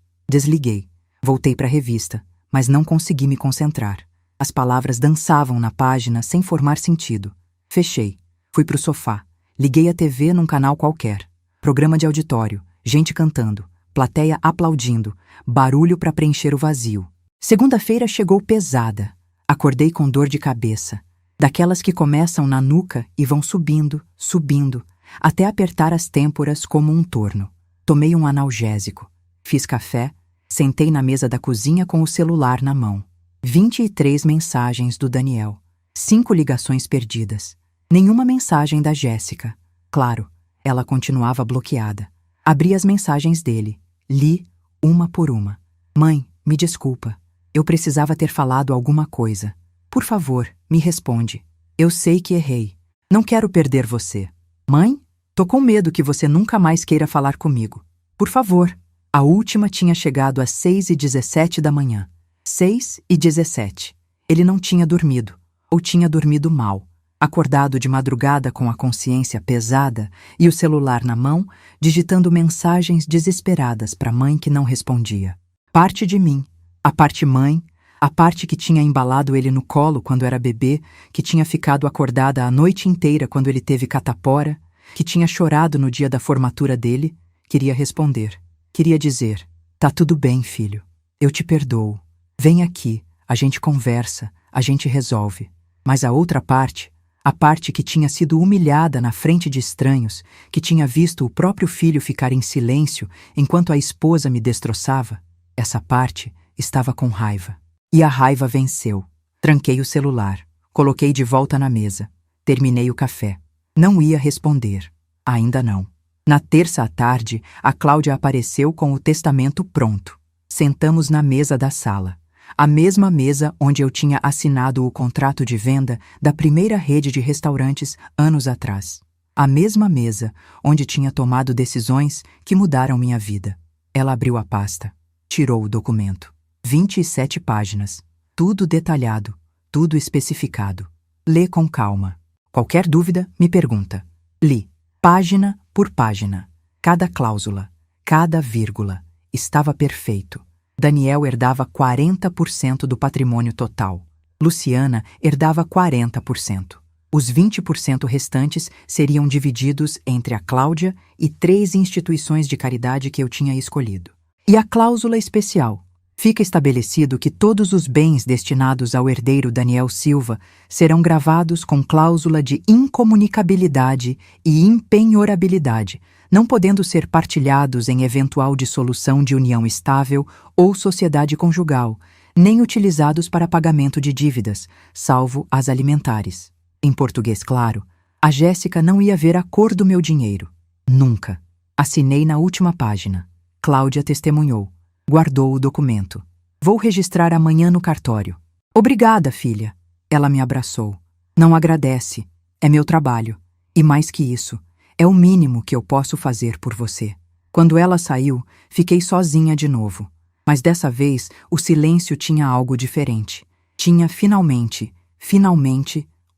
Desliguei. Voltei para a revista, mas não consegui me concentrar. As palavras dançavam na página sem formar sentido. Fechei. Fui pro sofá. Liguei a TV num canal qualquer. Programa de auditório. Gente cantando. Plateia aplaudindo. Barulho para preencher o vazio. Segunda-feira chegou pesada. Acordei com dor de cabeça. Daquelas que começam na nuca e vão subindo, subindo, até apertar as têmporas como um torno. Tomei um analgésico. Fiz café. Sentei na mesa da cozinha com o celular na mão. 23 mensagens do Daniel. 5 ligações perdidas. Nenhuma mensagem da Jéssica. Claro, ela continuava bloqueada. Abri as mensagens dele. Li uma por uma. Mãe, me desculpa. Eu precisava ter falado alguma coisa. Por favor, me responde. Eu sei que errei. Não quero perder você. Mãe, tô com medo que você nunca mais queira falar comigo. Por favor. A última tinha chegado às 6h17 da manhã. 6h17. Ele não tinha dormido, ou tinha dormido mal. Acordado de madrugada com a consciência pesada e o celular na mão, digitando mensagens desesperadas para a mãe que não respondia. Parte de mim, a parte mãe, a parte que tinha embalado ele no colo quando era bebê, que tinha ficado acordada a noite inteira quando ele teve catapora, que tinha chorado no dia da formatura dele, queria responder. Queria dizer, tá tudo bem, filho. Eu te perdoo. Vem aqui, a gente conversa, a gente resolve. Mas a outra parte, a parte que tinha sido humilhada na frente de estranhos, que tinha visto o próprio filho ficar em silêncio enquanto a esposa me destroçava, essa parte estava com raiva. E a raiva venceu. Tranquei o celular, coloquei de volta na mesa. Terminei o café. Não ia responder. Ainda não. Na terça à tarde, a Cláudia apareceu com o testamento pronto. Sentamos na mesa da sala. A mesma mesa onde eu tinha assinado o contrato de venda da primeira rede de restaurantes anos atrás. A mesma mesa onde tinha tomado decisões que mudaram minha vida. Ela abriu a pasta. Tirou o documento. 27 páginas. Tudo detalhado. Tudo especificado. Lê com calma. Qualquer dúvida, me pergunta. Li. Página por página. Cada cláusula, cada vírgula, estava perfeito. Daniel herdava 40% do patrimônio total. Luciana herdava 40%. Os 20% restantes seriam divididos entre a Cláudia e 3 instituições de caridade que eu tinha escolhido. E a cláusula especial. Fica estabelecido que todos os bens destinados ao herdeiro Daniel Silva serão gravados com cláusula de incomunicabilidade e impenhorabilidade, não podendo ser partilhados em eventual dissolução de união estável ou sociedade conjugal, nem utilizados para pagamento de dívidas, salvo as alimentares. Em português claro, a Jéssica não ia ver a cor do meu dinheiro. Nunca. Assinei na última página. Cláudia testemunhou. Guardou o documento. Vou registrar amanhã no cartório. Obrigada, filha. Ela me abraçou. Não agradece. É meu trabalho. E mais que isso, é o mínimo que eu posso fazer por você. Quando ela saiu, fiquei sozinha de novo. Mas dessa vez, o silêncio tinha algo diferente. Tinha finalmente,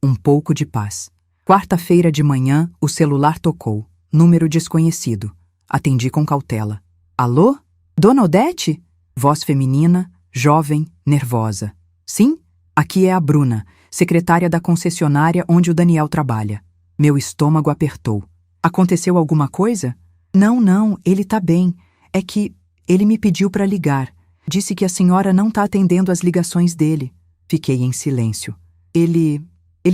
um pouco de paz. Quarta-feira de manhã, o celular tocou. Número desconhecido. Atendi com cautela. Alô? Dona Odete? Voz feminina, jovem, nervosa. Sim, aqui é a Bruna, secretária da concessionária onde o Daniel trabalha. Meu estômago apertou. Aconteceu alguma coisa? Não, ele tá bem. É que ele me pediu para ligar. Disse que a senhora não tá atendendo as ligações dele. Fiquei em silêncio. Ele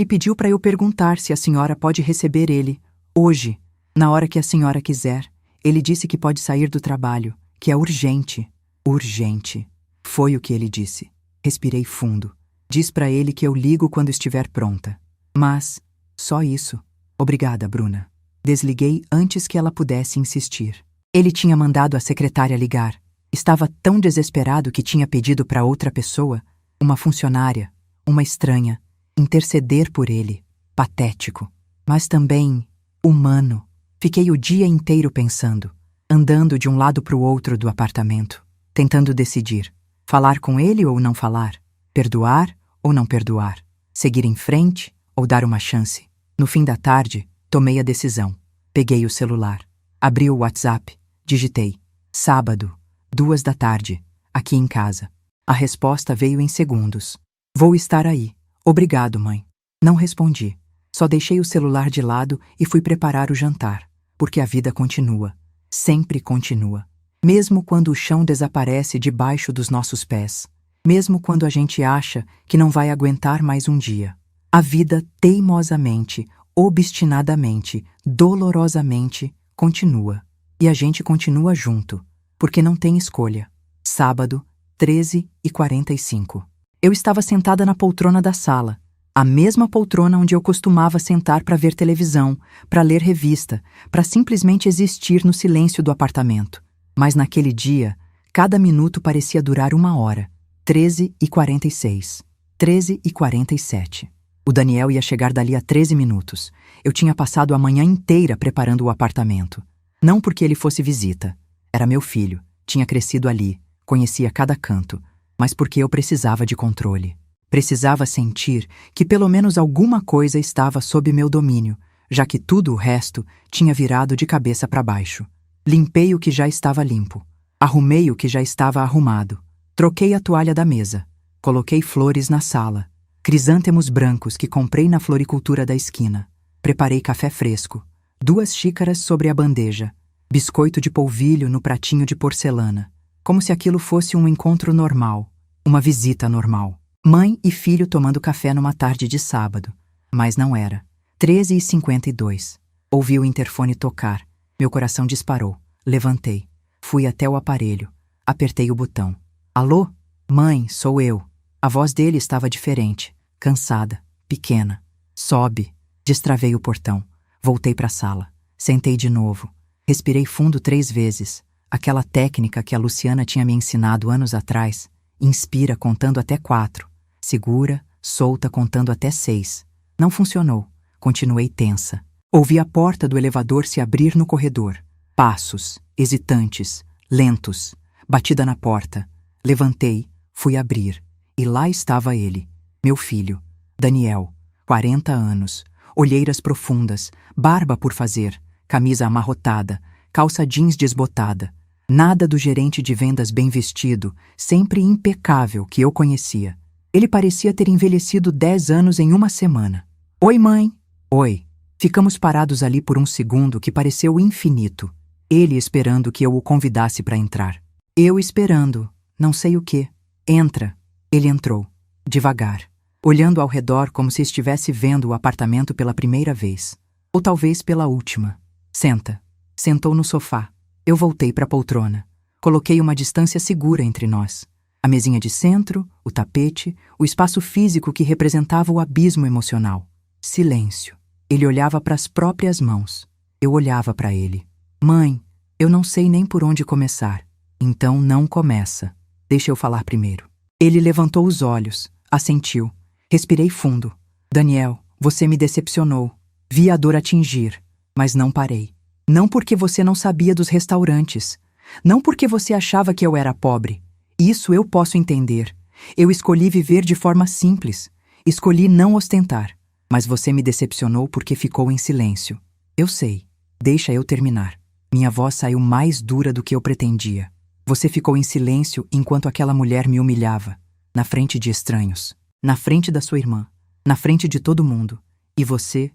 pediu para eu perguntar se a senhora pode receber ele, hoje, na hora que a senhora quiser. Ele disse que pode sair do trabalho. Que é urgente. Urgente. Foi o que ele disse. Respirei fundo. Diz pra ele que eu ligo quando estiver pronta. Mas, só isso. Obrigada, Bruna. Desliguei antes que ela pudesse insistir. Ele tinha mandado a secretária ligar. Estava tão desesperado que tinha pedido para outra pessoa, uma funcionária, uma estranha, interceder por ele. Patético. Mas também humano. Fiquei o dia inteiro pensando. Andando de um lado para o outro do apartamento, tentando decidir, falar com ele ou não falar, perdoar ou não perdoar, seguir em frente ou dar uma chance. No fim da tarde, tomei a decisão. Peguei o celular, abri o WhatsApp, digitei, sábado, 14h, aqui em casa. A resposta veio em segundos. Vou estar aí. Obrigado, mãe. Não respondi. Só deixei o celular de lado e fui preparar o jantar, porque a vida continua. Sempre continua. Mesmo quando o chão desaparece debaixo dos nossos pés. Mesmo quando a gente acha que não vai aguentar mais um dia. A vida teimosamente, obstinadamente, dolorosamente continua. E a gente continua junto, porque não tem escolha. Sábado, 13h45. Eu estava sentada na poltrona da sala, a mesma poltrona onde eu costumava sentar para ver televisão, para ler revista, para simplesmente existir no silêncio do apartamento. Mas naquele dia, cada minuto parecia durar 1 hora. 13h46. 13h47. O Daniel ia chegar dali a 13 minutos. Eu tinha passado a manhã inteira preparando o apartamento. Não porque ele fosse visita. Era meu filho. Tinha crescido ali. Conhecia cada canto. Mas porque eu precisava de controle. Precisava sentir que pelo menos alguma coisa estava sob meu domínio, já que tudo o resto tinha virado de cabeça para baixo. Limpei o que já estava limpo. Arrumei o que já estava arrumado. Troquei a toalha da mesa. Coloquei flores na sala. Crisântemos brancos que comprei na floricultura da esquina. Preparei café fresco. 2 xícaras sobre a bandeja. Biscoito de polvilho no pratinho de porcelana. Como se aquilo fosse um encontro normal. Uma visita normal. Mãe e filho tomando café numa tarde de sábado. Mas não era. 13h52. Ouvi o interfone tocar. Meu coração disparou. Levantei. Fui até o aparelho. Apertei o botão. Alô? Mãe, sou eu. A voz dele estava diferente. Cansada. Pequena. Sobe. Destravei o portão. Voltei para a sala. Sentei de novo. Respirei fundo 3 vezes. Aquela técnica que a Luciana tinha me ensinado anos atrás. Inspira contando até 4. Segura, solta contando até 6. Não funcionou. Continuei tensa. Ouvi a porta do elevador se abrir no corredor. Passos, hesitantes, lentos. Batida na porta. Levantei, fui abrir. E lá estava ele, meu filho, Daniel, 40 anos, olheiras profundas, barba por fazer, camisa amarrotada, calça jeans desbotada. Nada do gerente de vendas bem vestido, sempre impecável, que eu conhecia. Ele parecia ter envelhecido 10 anos em 1 semana. Oi, mãe. Oi. Ficamos parados ali por um segundo que pareceu infinito. Ele esperando que eu o convidasse para entrar. Eu esperando, não sei o quê. Entra. Ele entrou. Devagar. Olhando ao redor como se estivesse vendo o apartamento pela primeira vez. Ou talvez pela última. Senta. Sentou no sofá. Eu voltei para a poltrona. Coloquei uma distância segura entre nós. A mesinha de centro, o tapete, o espaço físico que representava o abismo emocional. Silêncio. Ele olhava para as próprias mãos. Eu olhava para ele. Mãe, eu não sei nem por onde começar. Então não começa. Deixa eu falar primeiro. Ele levantou os olhos, assentiu. Respirei fundo. Daniel, você me decepcionou. Vi a dor atingir, mas não parei. Não porque você não sabia dos restaurantes. Não porque você achava que eu era pobre. Isso eu posso entender. Eu escolhi viver de forma simples. Escolhi não ostentar. Mas você me decepcionou porque ficou em silêncio. Eu sei. Deixa eu terminar. Minha voz saiu mais dura do que eu pretendia. Você ficou em silêncio enquanto aquela mulher me humilhava. Na frente de estranhos. Na frente da sua irmã. Na frente de todo mundo. E você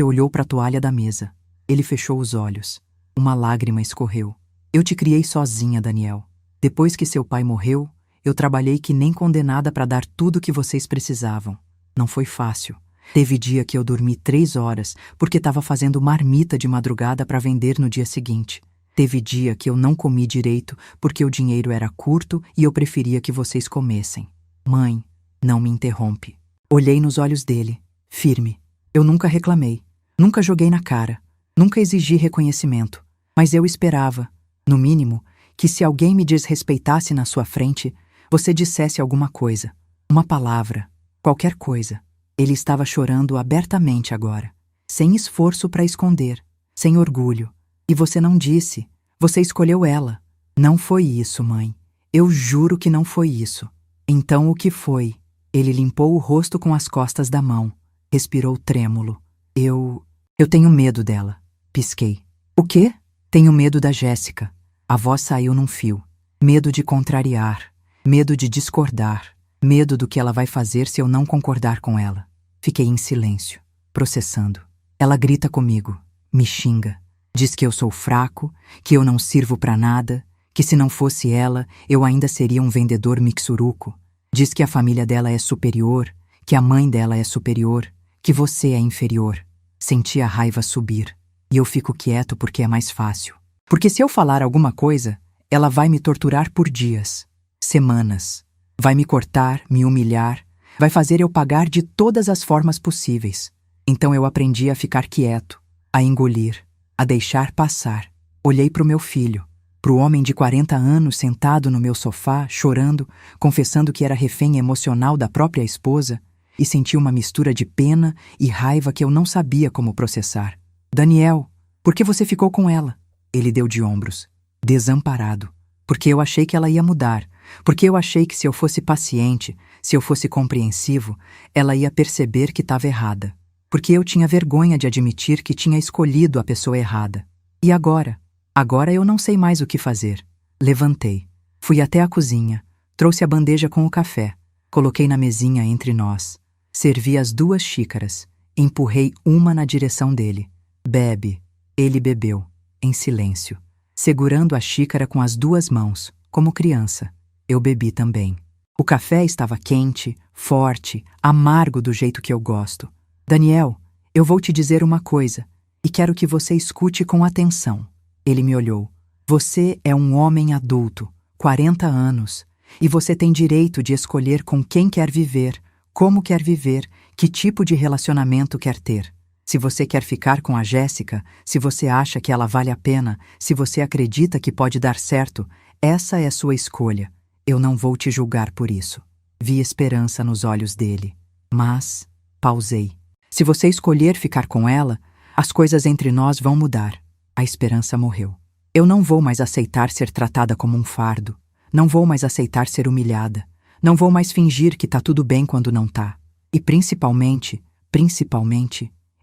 olhou para a toalha da mesa. Ele fechou os olhos. Uma lágrima escorreu. Eu te criei sozinha, Daniel. Depois que seu pai morreu, eu trabalhei que nem condenada para dar tudo o que vocês precisavam. Não foi fácil. Teve dia que eu dormi 3 horas porque estava fazendo marmita de madrugada para vender no dia seguinte. Teve dia que eu não comi direito porque o dinheiro era curto e eu preferia que vocês comessem. Mãe, não me interrompe. Olhei nos olhos dele, firme. Eu nunca reclamei, nunca joguei na cara, nunca exigi reconhecimento. Mas eu esperava, no mínimo, que se alguém me desrespeitasse na sua frente, você dissesse alguma coisa, uma palavra, qualquer coisa. Ele estava chorando abertamente agora, sem esforço para esconder, sem orgulho. E você não disse, você escolheu ela. Não foi isso, mãe. Eu juro que não foi isso. Então o que foi? Ele limpou o rosto com as costas da mão, respirou trêmulo. Eu tenho medo dela. Pisquei. O quê? Tenho medo da Jéssica. A voz saiu num fio. Medo de contrariar, medo de discordar, medo do que ela vai fazer se eu não concordar com ela. Fiquei em silêncio, processando. Ela grita comigo, me xinga, diz que eu sou fraco, que eu não sirvo para nada, que se não fosse ela, eu ainda seria um vendedor mixuruco. Diz que a família dela é superior, que a mãe dela é superior, que você é inferior. Senti a raiva subir, e eu fico quieto porque é mais fácil. Porque se eu falar alguma coisa, ela vai me torturar por dias. Semanas. Vai me cortar, me humilhar, vai fazer eu pagar de todas as formas possíveis. Então eu aprendi a ficar quieto, a engolir, a deixar passar. Olhei para o meu filho, para o homem de 40 anos sentado no meu sofá, chorando, confessando que era refém emocional da própria esposa, e senti uma mistura de pena e raiva que eu não sabia como processar. Daniel, por que você ficou com ela? Ele deu de ombros, desamparado, porque eu achei que ela ia mudar, porque eu achei que se eu fosse paciente, se eu fosse compreensivo, ela ia perceber que estava errada. Porque eu tinha vergonha de admitir que tinha escolhido a pessoa errada. E agora? Agora eu não sei mais o que fazer. Levantei, fui até a cozinha, trouxe a bandeja com o café, coloquei na mesinha entre nós, servi as 2 xícaras, empurrei uma na direção dele. Bebe. Ele bebeu, em silêncio, segurando a xícara com as 2 mãos, como criança. Eu bebi também. O café estava quente, forte, amargo do jeito que eu gosto. Daniel, eu vou te dizer uma coisa, e quero que você escute com atenção. Ele me olhou. Você é um homem adulto, 40 anos, e você tem direito de escolher com quem quer viver, como quer viver, que tipo de relacionamento quer ter. Se você quer ficar com a Jéssica, se você acha que ela vale a pena, se você acredita que pode dar certo, essa é sua escolha. Eu não vou te julgar por isso. Vi esperança nos olhos dele. Mas, pausei. Se você escolher ficar com ela, as coisas entre nós vão mudar. A esperança morreu. Eu não vou mais aceitar ser tratada como um fardo. Não vou mais aceitar ser humilhada. Não vou mais fingir que tá tudo bem quando não tá. E principalmente,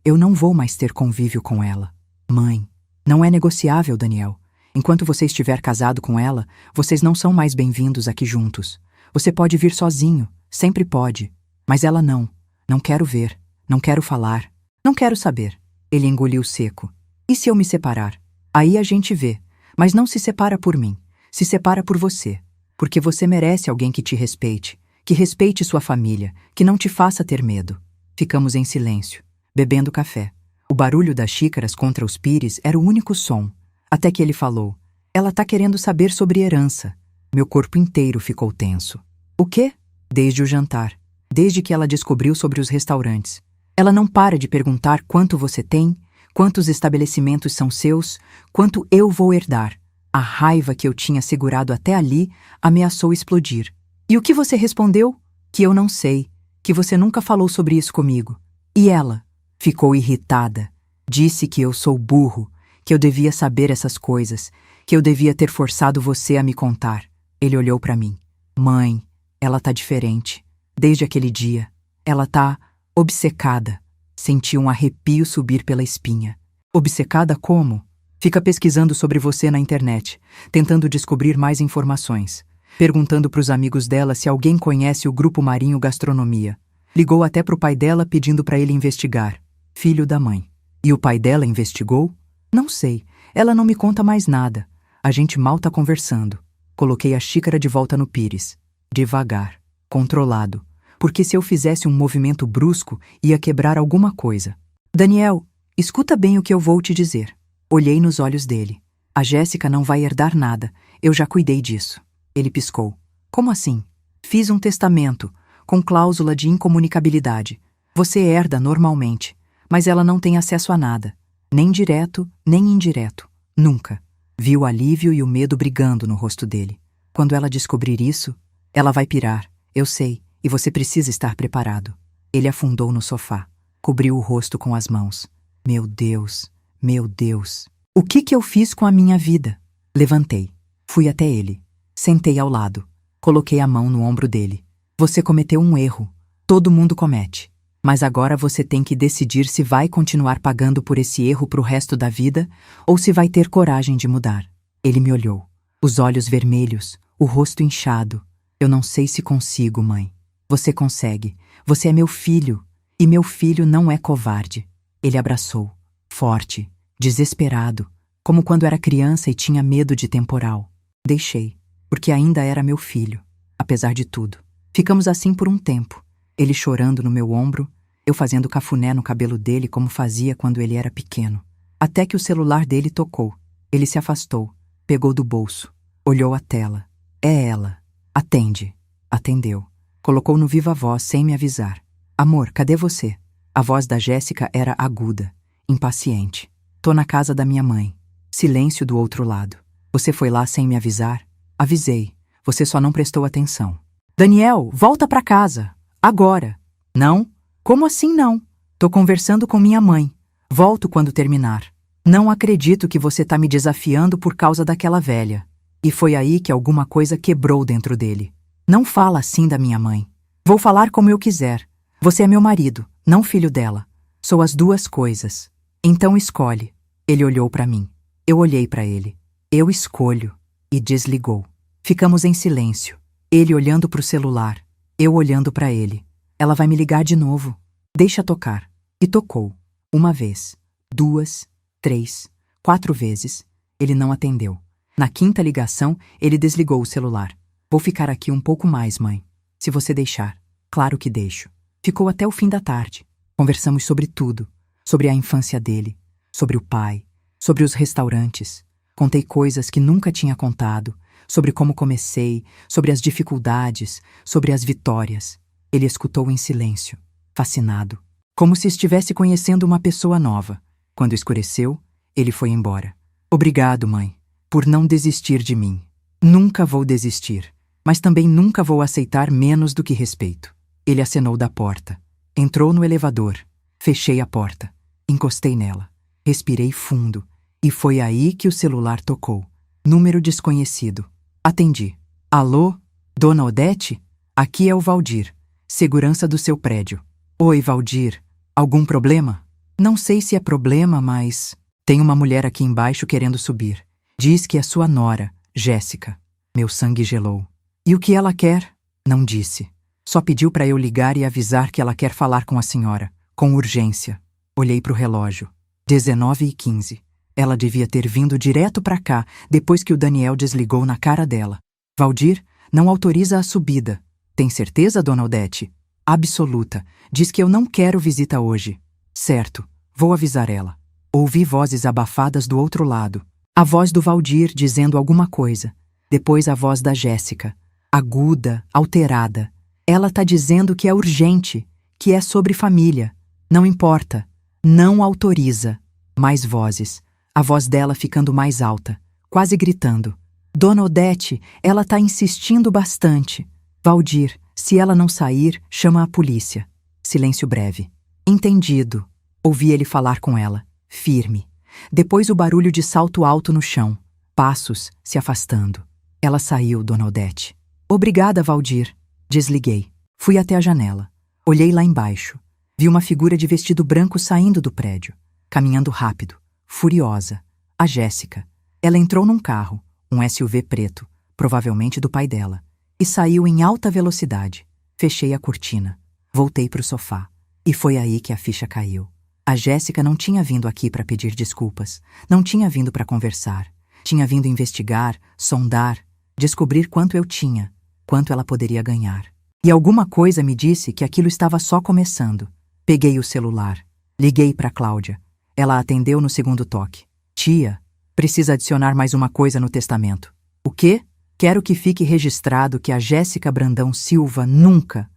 eu não vou mais ter convívio com ela. Mãe, não é negociável, Daniel. Enquanto você estiver casado com ela, vocês não são mais bem-vindos aqui juntos. Você pode vir sozinho, sempre pode. Mas ela não. Não quero ver. Não quero falar. Não quero saber. Ele engoliu seco. E se eu me separar? Aí a gente vê. Mas não se separa por mim. Se separa por você. Porque você merece alguém que te respeite. Que respeite sua família. Que não te faça ter medo. Ficamos em silêncio, bebendo café. O barulho das xícaras contra os pires era o único som. Até que ele falou. Ela tá querendo saber sobre herança. Meu corpo inteiro ficou tenso. O quê? Desde o jantar. Desde que ela descobriu sobre os restaurantes. Ela não para de perguntar quanto você tem, quantos estabelecimentos são seus, quanto eu vou herdar. A raiva que eu tinha segurado até ali ameaçou explodir. E o que você respondeu? Que eu não sei, que você nunca falou sobre isso comigo. E ela? Ficou irritada. Disse que eu sou burro, que eu devia saber essas coisas, que eu devia ter forçado você a me contar. Ele olhou para mim. Mãe, ela tá diferente. Desde aquele dia, ela tá obcecada. Senti um arrepio subir pela espinha. Obcecada como? Fica pesquisando sobre você na internet, tentando descobrir mais informações, perguntando para os amigos dela se alguém conhece o Grupo Marinho Gastronomia. Ligou até para o pai dela pedindo para ele investigar. Filho da mãe. E o pai dela investigou? Não sei. Ela não me conta mais nada. A gente mal tá conversando. Coloquei a xícara de volta no pires. Devagar. Controlado. Porque se eu fizesse um movimento brusco, ia quebrar alguma coisa. Daniel, escuta bem o que eu vou te dizer. Olhei nos olhos dele. A Jéssica não vai herdar nada. Eu já cuidei disso. Ele piscou. Como assim? Fiz um testamento, com cláusula de incomunicabilidade. Você herda normalmente, mas ela não tem acesso a nada. Nem direto, nem indireto. Nunca. Vi o alívio e o medo brigando no rosto dele. Quando ela descobrir isso, ela vai pirar. Eu sei, e você precisa estar preparado. Ele afundou no sofá. Cobriu o rosto com as mãos. Meu Deus, meu Deus. O que eu fiz com a minha vida? Levantei. Fui até ele. Sentei ao lado. Coloquei a mão no ombro dele. Você cometeu um erro. Todo mundo comete. Mas agora você tem que decidir se vai continuar pagando por esse erro pro resto da vida ou se vai ter coragem de mudar. Ele me olhou. Os olhos vermelhos, o rosto inchado. Eu não sei se consigo, mãe. Você consegue. Você é meu filho. E meu filho não é covarde. Ele abraçou. Forte, desesperado, como quando era criança e tinha medo de temporal. Deixei, porque ainda era meu filho, apesar de tudo. Ficamos assim por um tempo. Ele chorando no meu ombro, eu fazendo cafuné no cabelo dele como fazia quando ele era pequeno. Até que o celular dele tocou. Ele se afastou, pegou do bolso, olhou a tela. É ela. Atende. Atendeu. Colocou no viva voz sem me avisar. Amor, cadê você? A voz da Jéssica era aguda, impaciente. Tô na casa da minha mãe. Silêncio do outro lado. Você foi lá sem me avisar? Avisei. Você só não prestou atenção. Daniel, volta pra casa. Agora. Não? Como assim não? Tô conversando com minha mãe. Volto quando terminar. Não acredito que você tá me desafiando por causa daquela velha. E foi aí que alguma coisa quebrou dentro dele. Não fala assim da minha mãe. Vou falar como eu quiser. Você é meu marido, não filho dela. Sou as duas coisas. Então escolhe. Ele olhou pra mim. Eu olhei pra ele. Eu escolho. E desligou. Ficamos em silêncio. Ele olhando pro celular. Eu olhando pra ele. Ela vai me ligar de novo. Deixa tocar. E tocou. Uma vez. 2, 3, 4 vezes. Ele não atendeu. Na quinta ligação, ele desligou o celular. Vou ficar aqui um pouco mais, mãe. Se você deixar. Claro que deixo. Ficou até o fim da tarde. Conversamos sobre tudo. Sobre a infância dele. Sobre o pai. Sobre os restaurantes. Contei coisas que nunca tinha contado. Sobre como comecei. Sobre as dificuldades. Sobre as vitórias. Ele escutou em silêncio. Fascinado. Como se estivesse conhecendo uma pessoa nova. Quando escureceu, ele foi embora. Obrigado, mãe, por não desistir de mim. Nunca vou desistir, mas também nunca vou aceitar menos do que respeito. Ele acenou da porta. Entrou no elevador. Fechei a porta. Encostei nela. Respirei fundo. E foi aí que o celular tocou. Número desconhecido. Atendi. Alô? Dona Odete? Aqui é o Valdir. Segurança do seu prédio. Oi, Valdir. Algum problema? Não sei se é problema, mas... Tem uma mulher aqui embaixo querendo subir. Diz que é sua nora, Jéssica. Meu sangue gelou. E o que ela quer? Não disse. Só pediu para eu ligar e avisar que ela quer falar com a senhora, com urgência. Olhei para o relógio. 19h15. Ela devia ter vindo direto para cá, depois que o Daniel desligou na cara dela. Valdir, não autoriza a subida. Tem certeza, dona Odete? Absoluta. Diz que eu não quero visita hoje. Certo. Vou avisar ela. Ouvi vozes abafadas do outro lado. A voz do Valdir dizendo alguma coisa. Depois a voz da Jéssica. Aguda, alterada. Ela tá dizendo que é urgente, que é sobre família. Não importa. Não autoriza. Mais vozes. A voz dela ficando mais alta, quase gritando. Dona Odete, ela tá insistindo bastante. Valdir, se ela não sair, chama a polícia. Silêncio breve. Entendido. Ouvi ele falar com ela, firme. Depois o barulho de salto alto no chão. Passos se afastando. Ela saiu, dona Odete. Obrigada, Valdir. Desliguei. Fui até a janela. Olhei lá embaixo. Vi uma figura de vestido branco saindo do prédio. Caminhando rápido. Furiosa. A Jéssica. Ela entrou num carro, um SUV preto, provavelmente do pai dela, e saiu em alta velocidade. Fechei a cortina. Voltei para o sofá. E foi aí que a ficha caiu. A Jéssica não tinha vindo aqui para pedir desculpas. Não tinha vindo para conversar. Tinha vindo investigar, sondar, descobrir quanto eu tinha, quanto ela poderia ganhar. E alguma coisa me disse que aquilo estava só começando. Peguei o celular. Liguei para Cláudia. Ela atendeu no segundo toque. Tia, precisa adicionar mais uma coisa no testamento. O quê? Quero que fique registrado que a Jéssica Brandão Silva nunca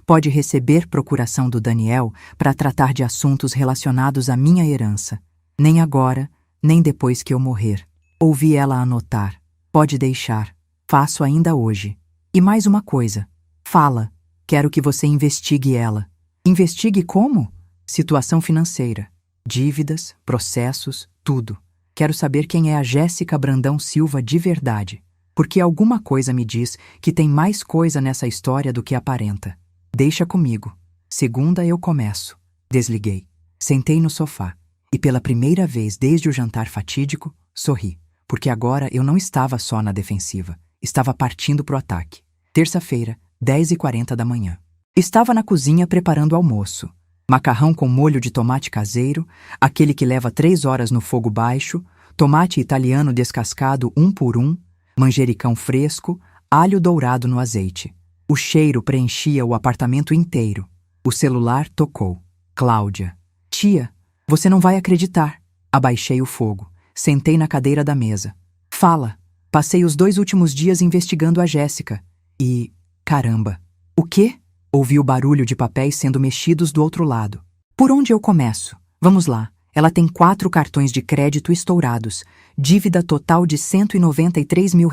pode receber procuração do Daniel para tratar de assuntos relacionados à minha herança. Nem agora, nem depois que eu morrer. Ouvi ela anotar. Pode deixar. Faço ainda hoje. E mais uma coisa. Fala. Quero que você investigue ela. Investigue como? Situação financeira. Dívidas, processos, tudo. Quero saber quem é a Jéssica Brandão Silva de verdade. Porque alguma coisa me diz que tem mais coisa nessa história do que aparenta. Deixa comigo. Segunda eu começo. Desliguei. Sentei no sofá. E pela primeira vez desde o jantar fatídico, sorri. Porque agora eu não estava só na defensiva. Estava partindo pro ataque. Terça-feira, 10h40 da manhã. Estava na cozinha preparando almoço. Macarrão com molho de tomate caseiro, aquele que leva 3 horas no fogo baixo, tomate italiano descascado 1 por 1, manjericão fresco, alho dourado no azeite. O cheiro preenchia o apartamento inteiro. O celular tocou. Cláudia. Tia, você não vai acreditar. Abaixei o fogo. Sentei na cadeira da mesa. Fala. Passei os 2 últimos dias investigando a Jéssica. E... caramba! O quê? Ouvi o barulho de papéis sendo mexidos do outro lado. Por onde eu começo? Vamos lá. Ela tem 4 cartões de crédito estourados. Dívida total de R$193 mil.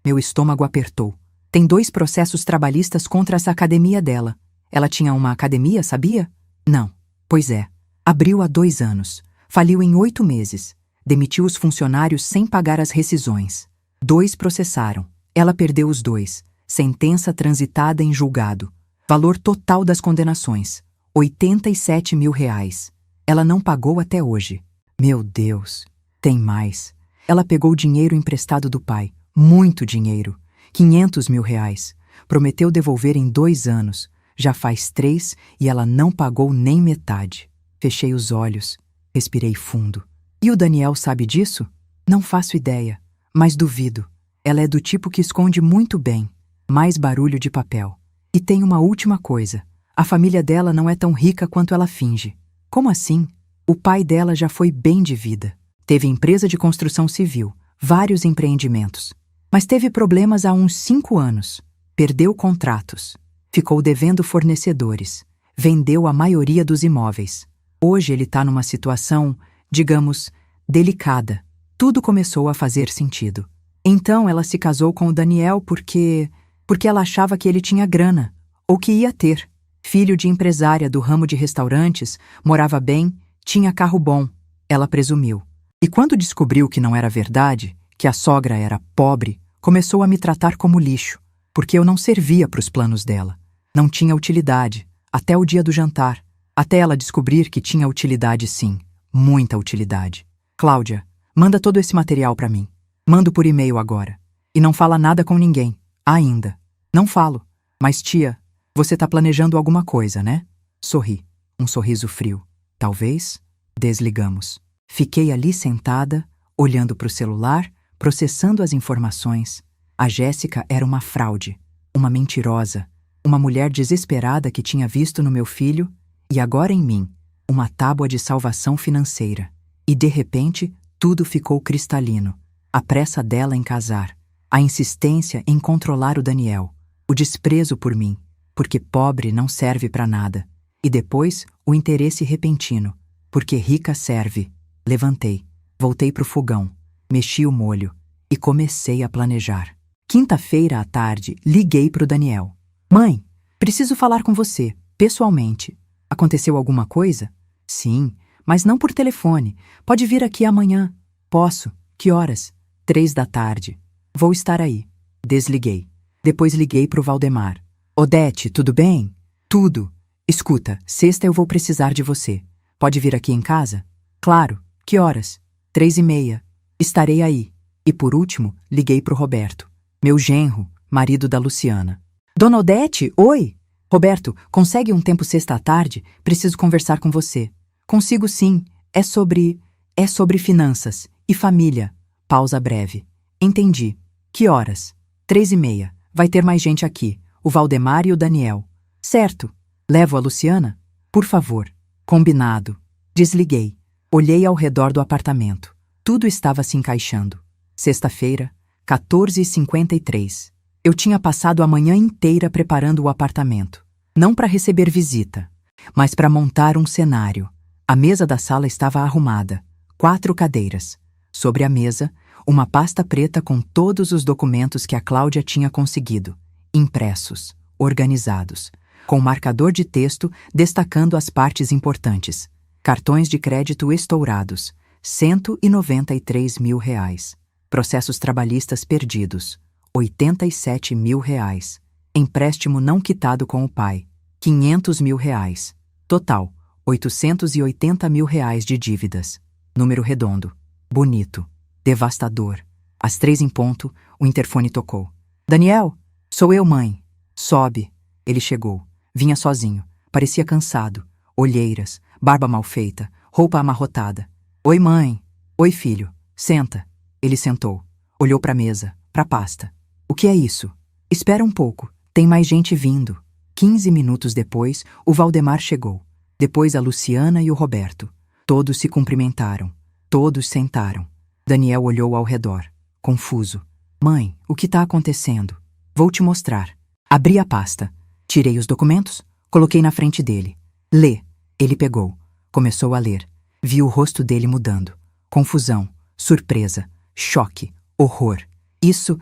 Meu estômago apertou. Tem 2 processos trabalhistas contra essa academia dela. Ela tinha uma academia, sabia? Não. Pois é. Abriu há 2 anos. Faliu em 8 meses. Demitiu os funcionários sem pagar as rescisões. 2 processaram. Ela perdeu os 2. Sentença transitada em julgado. Valor total das condenações: R$87 mil. Ela não pagou até hoje. Meu Deus. Tem mais. Ela pegou dinheiro emprestado do pai. Muito dinheiro. R$500 mil. Prometeu devolver em 2 anos. Já faz 3 e ela não pagou nem metade. Fechei os olhos. Respirei fundo. E o Daniel sabe disso? Não faço ideia. Mas duvido. Ela é do tipo que esconde muito bem. Mais barulho de papel. E tem uma última coisa. A família dela não é tão rica quanto ela finge. Como assim? O pai dela já foi bem de vida. Teve empresa de construção civil, vários empreendimentos. Mas teve problemas há uns 5 anos. Perdeu contratos. Ficou devendo fornecedores. Vendeu a maioria dos imóveis. Hoje ele está numa situação, digamos, delicada. Tudo começou a fazer sentido. Então ela se casou com o Daniel porque ela achava que ele tinha grana, ou que ia ter. Filho de empresária do ramo de restaurantes, morava bem, tinha carro bom. Ela presumiu. E quando descobriu que não era verdade, que a sogra era pobre, começou a me tratar como lixo, porque eu não servia para os planos dela. Não tinha utilidade, até o dia do jantar, até ela descobrir que tinha utilidade sim, muita utilidade. Cláudia, manda todo esse material para mim. Mando por e-mail agora. E não fala nada com ninguém, ainda. Não falo. Mas tia, você tá planejando alguma coisa, né? Sorri. Um sorriso frio. Talvez. Desligamos. Fiquei ali sentada, olhando para o celular, processando as informações. A Jéssica era uma fraude, uma mentirosa, uma mulher desesperada que tinha visto no meu filho, e agora em mim, uma tábua de salvação financeira. E de repente, tudo ficou cristalino. A pressa dela em casar, a insistência em controlar o Daniel, o desprezo por mim, porque pobre não serve para nada, e depois o interesse repentino, porque rica serve. Levantei, voltei pro fogão, mexi o molho e comecei a planejar. Quinta-feira à tarde, liguei pro Daniel. Mãe, preciso falar com você, pessoalmente. Aconteceu alguma coisa? Sim, mas não por telefone. Pode vir aqui amanhã. Posso. Que horas? 3 da tarde. Vou estar aí. Desliguei. Depois liguei pro Valdemar. Odete, tudo bem? Tudo. Escuta, sexta eu vou precisar de você. Pode vir aqui em casa? Claro. Que horas? 3:30. Estarei aí. E por último, liguei pro Roberto. Meu genro, marido da Luciana. Dona Odete, oi! Roberto, consegue um tempo sexta à tarde? Preciso conversar com você. Consigo sim. É sobre finanças e família. Pausa breve. Entendi. Que horas? 3:30. Vai ter mais gente aqui. O Valdemar e o Daniel. Certo. Levo a Luciana? Por favor. Combinado. Desliguei. Olhei ao redor do apartamento. Tudo estava se encaixando. Sexta-feira, 14h53. Eu tinha passado a manhã inteira preparando o apartamento. Não para receber visita, mas para montar um cenário. A mesa da sala estava arrumada. 4 cadeiras. Sobre a mesa, uma pasta preta com todos os documentos que a Cláudia tinha conseguido. Impressos, organizados, com marcador de texto destacando as partes importantes. Cartões de crédito estourados, R$193 mil. Processos trabalhistas perdidos, R$87 mil. Empréstimo não quitado com o pai, R$500 mil. Total, R$880 mil de dívidas. Número redondo. Bonito. Devastador. Às 3:00, o interfone tocou. Daniel, sou eu, mãe. Sobe. Ele chegou. Vinha sozinho. Parecia cansado. Olheiras, barba mal feita, roupa amarrotada. Oi, mãe. Oi, filho. Senta. Ele sentou. Olhou para a mesa, para a pasta. O que é isso? Espera um pouco. Tem mais gente vindo. 15 minutos depois, o Valdemar chegou. Depois a Luciana e o Roberto. Todos se cumprimentaram. Todos sentaram. Daniel olhou ao redor, confuso. Mãe, o que está acontecendo? Vou te mostrar. Abri a pasta. Tirei os documentos, coloquei na frente dele. Lê. Ele pegou. Começou a ler. Vi o rosto dele mudando. Confusão, surpresa, choque, horror. Isso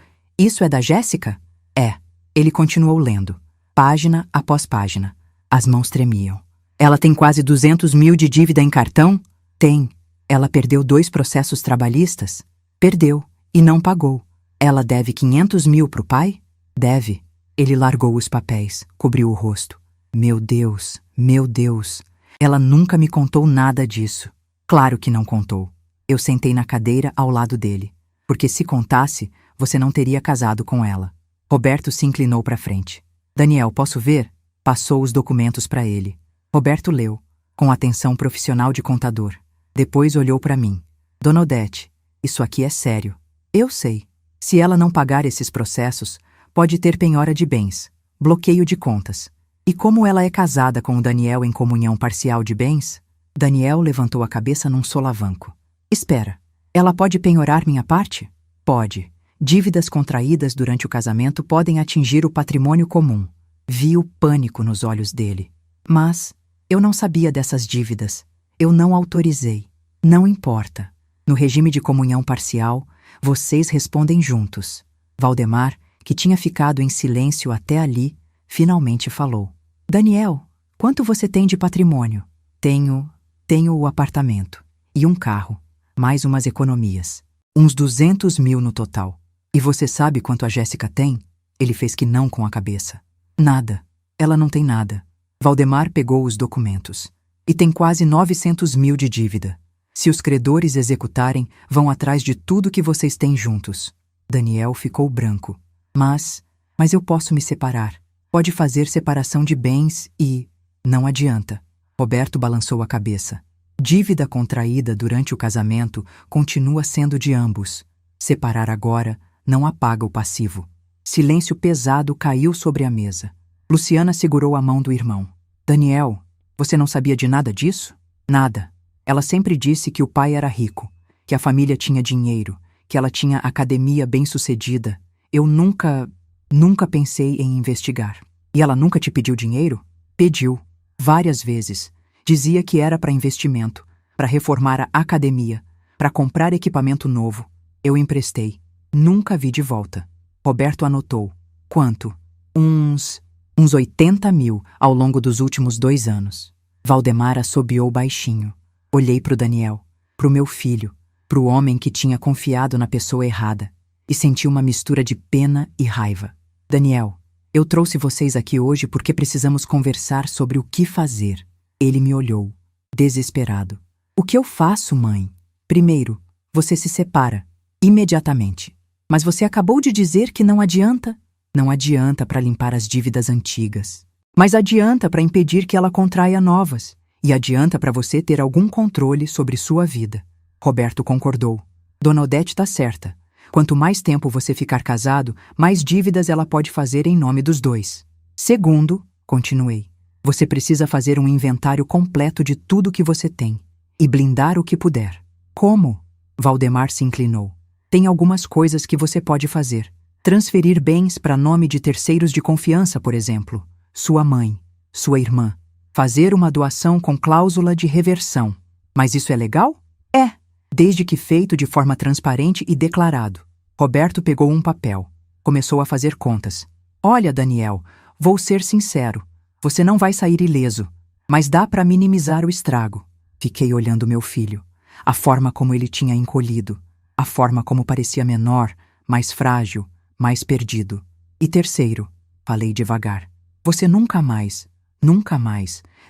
é da Jéssica? É. Ele continuou lendo. Página após página. As mãos tremiam. Ela tem quase 200 mil de dívida em cartão? Tem. Ela perdeu 2 processos trabalhistas? Perdeu. E não pagou. Ela deve 500 mil pro pai? Deve. Ele largou os papéis, cobriu o rosto. Meu Deus, meu Deus. Ela nunca me contou nada disso. Claro que não contou. Eu sentei na cadeira ao lado dele. Porque se contasse, você não teria casado com ela. Roberto se inclinou para frente. Daniel, posso ver? Passou os documentos para ele. Roberto leu, com atenção profissional de contador. Depois olhou para mim. Dona Odete, isso aqui é sério. Eu sei. Se ela não pagar esses processos, pode ter penhora de bens, bloqueio de contas. E como ela é casada com o Daniel em comunhão parcial de bens? Daniel levantou a cabeça num solavanco. Espera, ela pode penhorar minha parte? Pode. Dívidas contraídas durante o casamento podem atingir o patrimônio comum. Vi o pânico nos olhos dele. Mas eu não sabia dessas dívidas. Eu não autorizei. Não importa. No regime de comunhão parcial, vocês respondem juntos. Valdemar, que tinha ficado em silêncio até ali, finalmente falou. Daniel, quanto você tem de patrimônio? Tenho o apartamento. E um carro. Mais umas economias. Uns 200 mil no total. E você sabe quanto a Jéssica tem? Ele fez que não com a cabeça. Nada. Ela não tem nada. Valdemar pegou os documentos. E tem quase 900 mil de dívida. Se os credores executarem, vão atrás de tudo que vocês têm juntos. Daniel ficou branco. Mas eu posso me separar. Pode fazer separação de bens e... Não adianta. Roberto balançou a cabeça. Dívida contraída durante o casamento continua sendo de ambos. Separar agora não apaga o passivo. Silêncio pesado caiu sobre a mesa. Luciana segurou a mão do irmão. Daniel, você não sabia de nada disso? Nada. Ela sempre disse que o pai era rico, que a família tinha dinheiro, que ela tinha academia bem-sucedida. Eu nunca pensei em investigar. E ela nunca te pediu dinheiro? Pediu. Várias vezes. Dizia que era para investimento, para reformar a academia, para comprar equipamento novo. Eu emprestei. Nunca vi de volta. Roberto anotou. Quanto? Uns 80 mil ao longo dos últimos 2 anos. Valdemar assobiou baixinho. Olhei pro Daniel, pro meu filho, pro homem que tinha confiado na pessoa errada, e senti uma mistura de pena e raiva. Daniel, eu trouxe vocês aqui hoje porque precisamos conversar sobre o que fazer. Ele me olhou, desesperado. O que eu faço, mãe? Primeiro, você se separa, imediatamente. Mas você acabou de dizer que não adianta? Não adianta para limpar as dívidas antigas. Mas adianta para impedir que ela contraia novas. E adianta para você ter algum controle sobre sua vida. Roberto concordou. Dona Odete está certa. Quanto mais tempo você ficar casado, mais dívidas ela pode fazer em nome dos dois. Segundo, continuei, você precisa fazer um inventário completo de tudo que você tem e blindar o que puder. Como? Valdemar se inclinou. Tem algumas coisas que você pode fazer. Transferir bens para nome de terceiros de confiança, por exemplo. Sua mãe, sua irmã. Fazer uma doação com cláusula de reversão. Mas isso é legal? É, desde que feito de forma transparente e declarado. Roberto pegou um papel. Começou a fazer contas. Olha, Daniel, vou ser sincero. Você não vai sair ileso, mas dá para minimizar o estrago. Fiquei olhando meu filho. A forma como ele tinha encolhido. A forma como parecia menor, mais frágil, mais perdido. E terceiro, falei devagar. Você nunca mais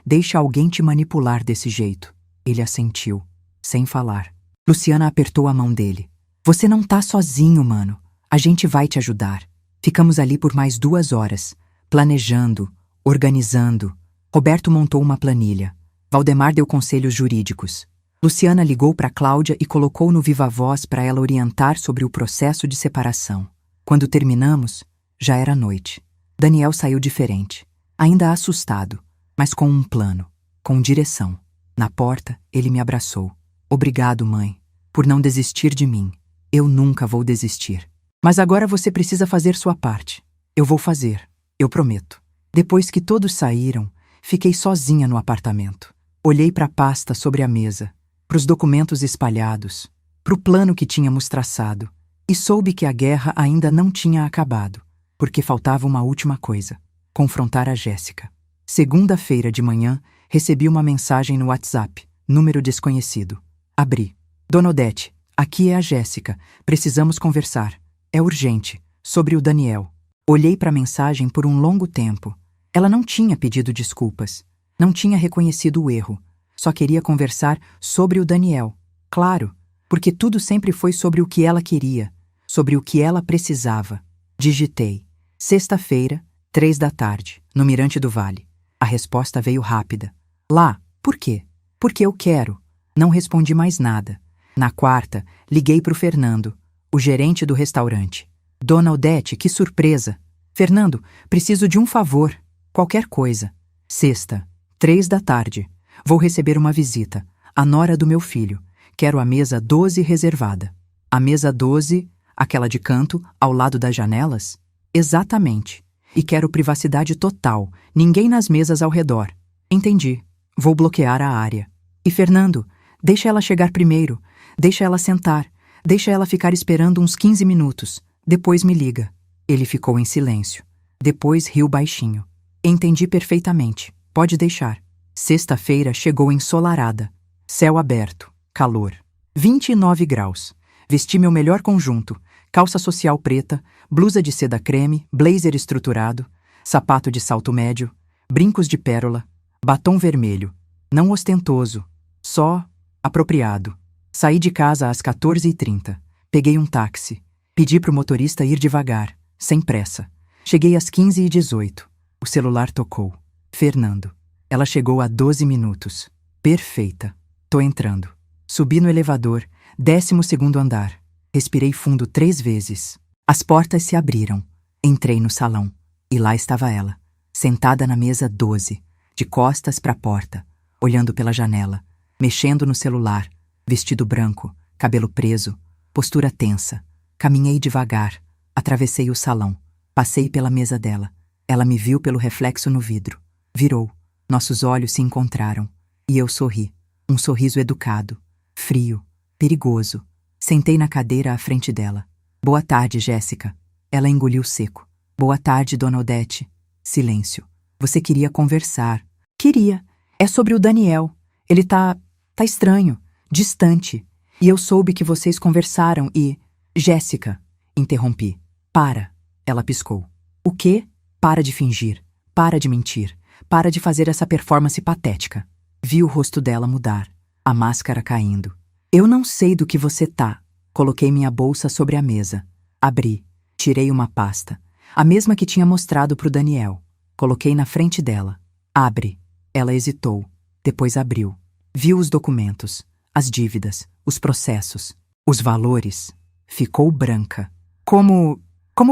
deixa alguém te manipular desse jeito. Ele assentiu, sem falar. Luciana apertou a mão dele. Você não tá sozinho, mano. A gente vai te ajudar. Ficamos ali por mais 2 horas, planejando, organizando. Roberto montou uma planilha. Valdemar deu conselhos jurídicos. Luciana ligou para Cláudia e colocou no viva-voz para ela orientar sobre o processo de separação. Quando terminamos, já era noite. Daniel saiu diferente, ainda assustado, mas com um plano, com direção. Na porta, ele me abraçou. Obrigado, mãe, por não desistir de mim. Eu nunca vou desistir. Mas agora você precisa fazer sua parte. Eu vou fazer, eu prometo. Depois que todos saíram, fiquei sozinha no apartamento. Olhei para a pasta sobre a mesa, para os documentos espalhados, para o plano que tínhamos traçado, e soube que a guerra ainda não tinha acabado, porque faltava uma última coisa: confrontar a Jéssica. Segunda-feira de manhã, recebi uma mensagem no WhatsApp, número desconhecido. Abri. Dona Odete, aqui é a Jéssica. Precisamos conversar. É urgente. Sobre o Daniel. Olhei para a mensagem por um longo tempo. Ela não tinha pedido desculpas. Não tinha reconhecido o erro. Só queria conversar sobre o Daniel. Claro, porque tudo sempre foi sobre o que ela queria, sobre o que ela precisava. Digitei. Sexta-feira, 3 da tarde, no Mirante do Vale. A resposta veio rápida. Lá. Por quê? Porque eu quero. Não respondi mais nada. Na quarta, liguei para o Fernando, o gerente do restaurante. Dona Odete, que surpresa! Fernando, preciso de um favor. Qualquer coisa. Sexta, 3 da tarde. Vou receber uma visita. A nora do meu filho. Quero a mesa 12 reservada. A mesa 12, aquela de canto, ao lado das janelas? Exatamente. E quero privacidade total. Ninguém nas mesas ao redor. Entendi. Vou bloquear a área. E Fernando, deixa ela chegar primeiro. Deixa ela sentar. Deixa ela ficar esperando uns 15 minutos. Depois me liga. Ele ficou em silêncio. Depois riu baixinho. Entendi perfeitamente. Pode deixar. Sexta-feira chegou ensolarada. Céu aberto. Calor. 29 graus. Vesti meu melhor conjunto. Calça social preta, blusa de seda creme, blazer estruturado, sapato de salto médio, brincos de pérola, batom vermelho. Não ostentoso. Só apropriado. Saí de casa às 14h30. Peguei um táxi. Pedi pro motorista ir devagar, sem pressa. Cheguei às 15h18. O celular tocou. Fernando. Ela chegou a 12 minutos. Perfeita. Tô entrando. Subi no elevador, 12º andar. Respirei fundo 3 vezes. As portas se abriram. Entrei no salão. E lá estava ela, sentada na mesa 12, de costas para a porta, olhando pela janela, mexendo no celular, vestido branco, cabelo preso, postura tensa. Caminhei devagar, atravessei o salão, passei pela mesa dela. Ela me viu pelo reflexo no vidro. Virou. Nossos olhos se encontraram. E eu sorri. Um sorriso educado, frio, perigoso. Sentei na cadeira à frente dela. Boa tarde, Jéssica. Ela engoliu seco. Boa tarde, Dona Odete. Silêncio. Você queria conversar. Queria. É sobre o Daniel. Ele tá estranho, distante. E eu soube que vocês conversaram e... Jéssica, interrompi. Para. Ela piscou. O quê? Para de fingir. Para de mentir. Para de fazer essa performance patética. Vi o rosto dela mudar. A máscara caindo. Eu não sei do que você tá. Coloquei minha bolsa sobre a mesa. Abri. Tirei uma pasta. A mesma que tinha mostrado pro Daniel. Coloquei na frente dela. Abre. Ela hesitou. Depois abriu. Viu os documentos, as dívidas, os processos, os valores. Ficou branca. Como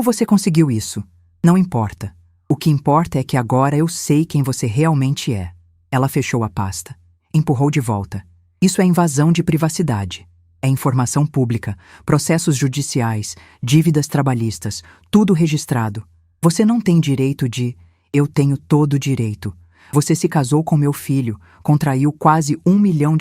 você conseguiu isso? Não importa. O que importa é que agora eu sei quem você realmente é. Ela fechou a pasta. Empurrou de volta. Isso é invasão de privacidade. É informação pública, processos judiciais, dívidas trabalhistas, tudo registrado. Você não tem direito de... Eu tenho todo o direito. Você se casou com meu filho, contraiu quase R$1 milhão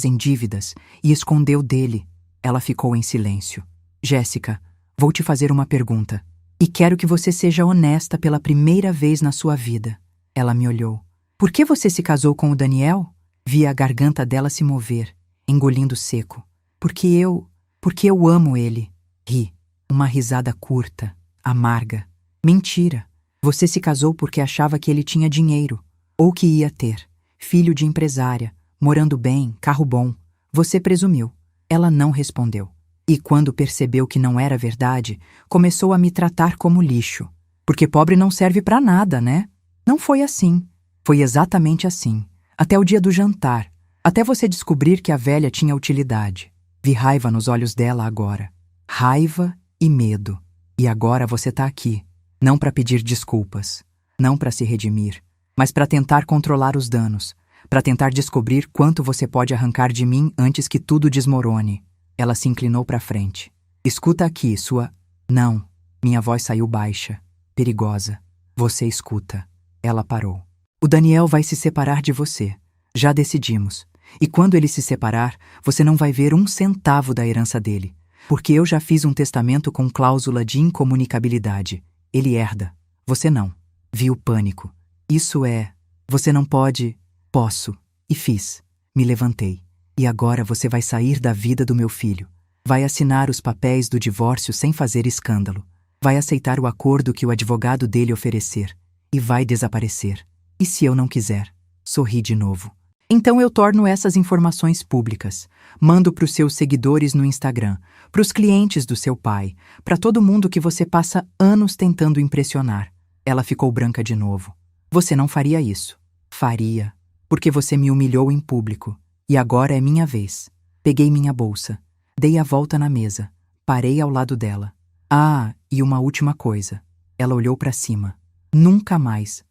em dívidas e escondeu dele. Ela ficou em silêncio. Jéssica, vou te fazer uma pergunta. E quero que você seja honesta pela primeira vez na sua vida. Ela me olhou. Por que você se casou com o Daniel? Vi a garganta dela se mover, engolindo seco. Porque eu amo ele. Ri. Uma risada curta, amarga. Mentira. Você se casou porque achava que ele tinha dinheiro. Ou que ia ter. Filho de empresária, morando bem, carro bom. Você presumiu. Ela não respondeu. E quando percebeu que não era verdade, começou a me tratar como lixo. Porque pobre não serve pra nada, né? Não foi assim. Foi exatamente assim. Até o dia do jantar. Até você descobrir que a velha tinha utilidade. Vi raiva nos olhos dela agora. Raiva e medo. E agora você tá aqui. Não para pedir desculpas. Não para se redimir. Mas para tentar controlar os danos. Para tentar descobrir quanto você pode arrancar de mim antes que tudo desmorone. Ela se inclinou para frente. Escuta aqui, sua... Não. Minha voz saiu baixa, perigosa. Você escuta. Ela parou. O Daniel vai se separar de você. Já decidimos. E quando ele se separar, você não vai ver 1 centavo da herança dele. Porque eu já fiz um testamento com cláusula de incomunicabilidade. Ele herda. Você não. Vi o pânico. Isso é... Você não pode... Posso. E fiz. Me levantei. E agora você vai sair da vida do meu filho. Vai assinar os papéis do divórcio sem fazer escândalo. Vai aceitar o acordo que o advogado dele oferecer. E vai desaparecer. E se eu não quiser? Sorri de novo. Então eu torno essas informações públicas. Mando para os seus seguidores no Instagram, para os clientes do seu pai, para todo mundo que você passa anos tentando impressionar. Ela ficou branca de novo. Você não faria isso. Faria. Porque você me humilhou em público. E agora é minha vez. Peguei minha bolsa. Dei a volta na mesa. Parei ao lado dela. Ah, e uma última coisa. Ela olhou para cima. Nunca mais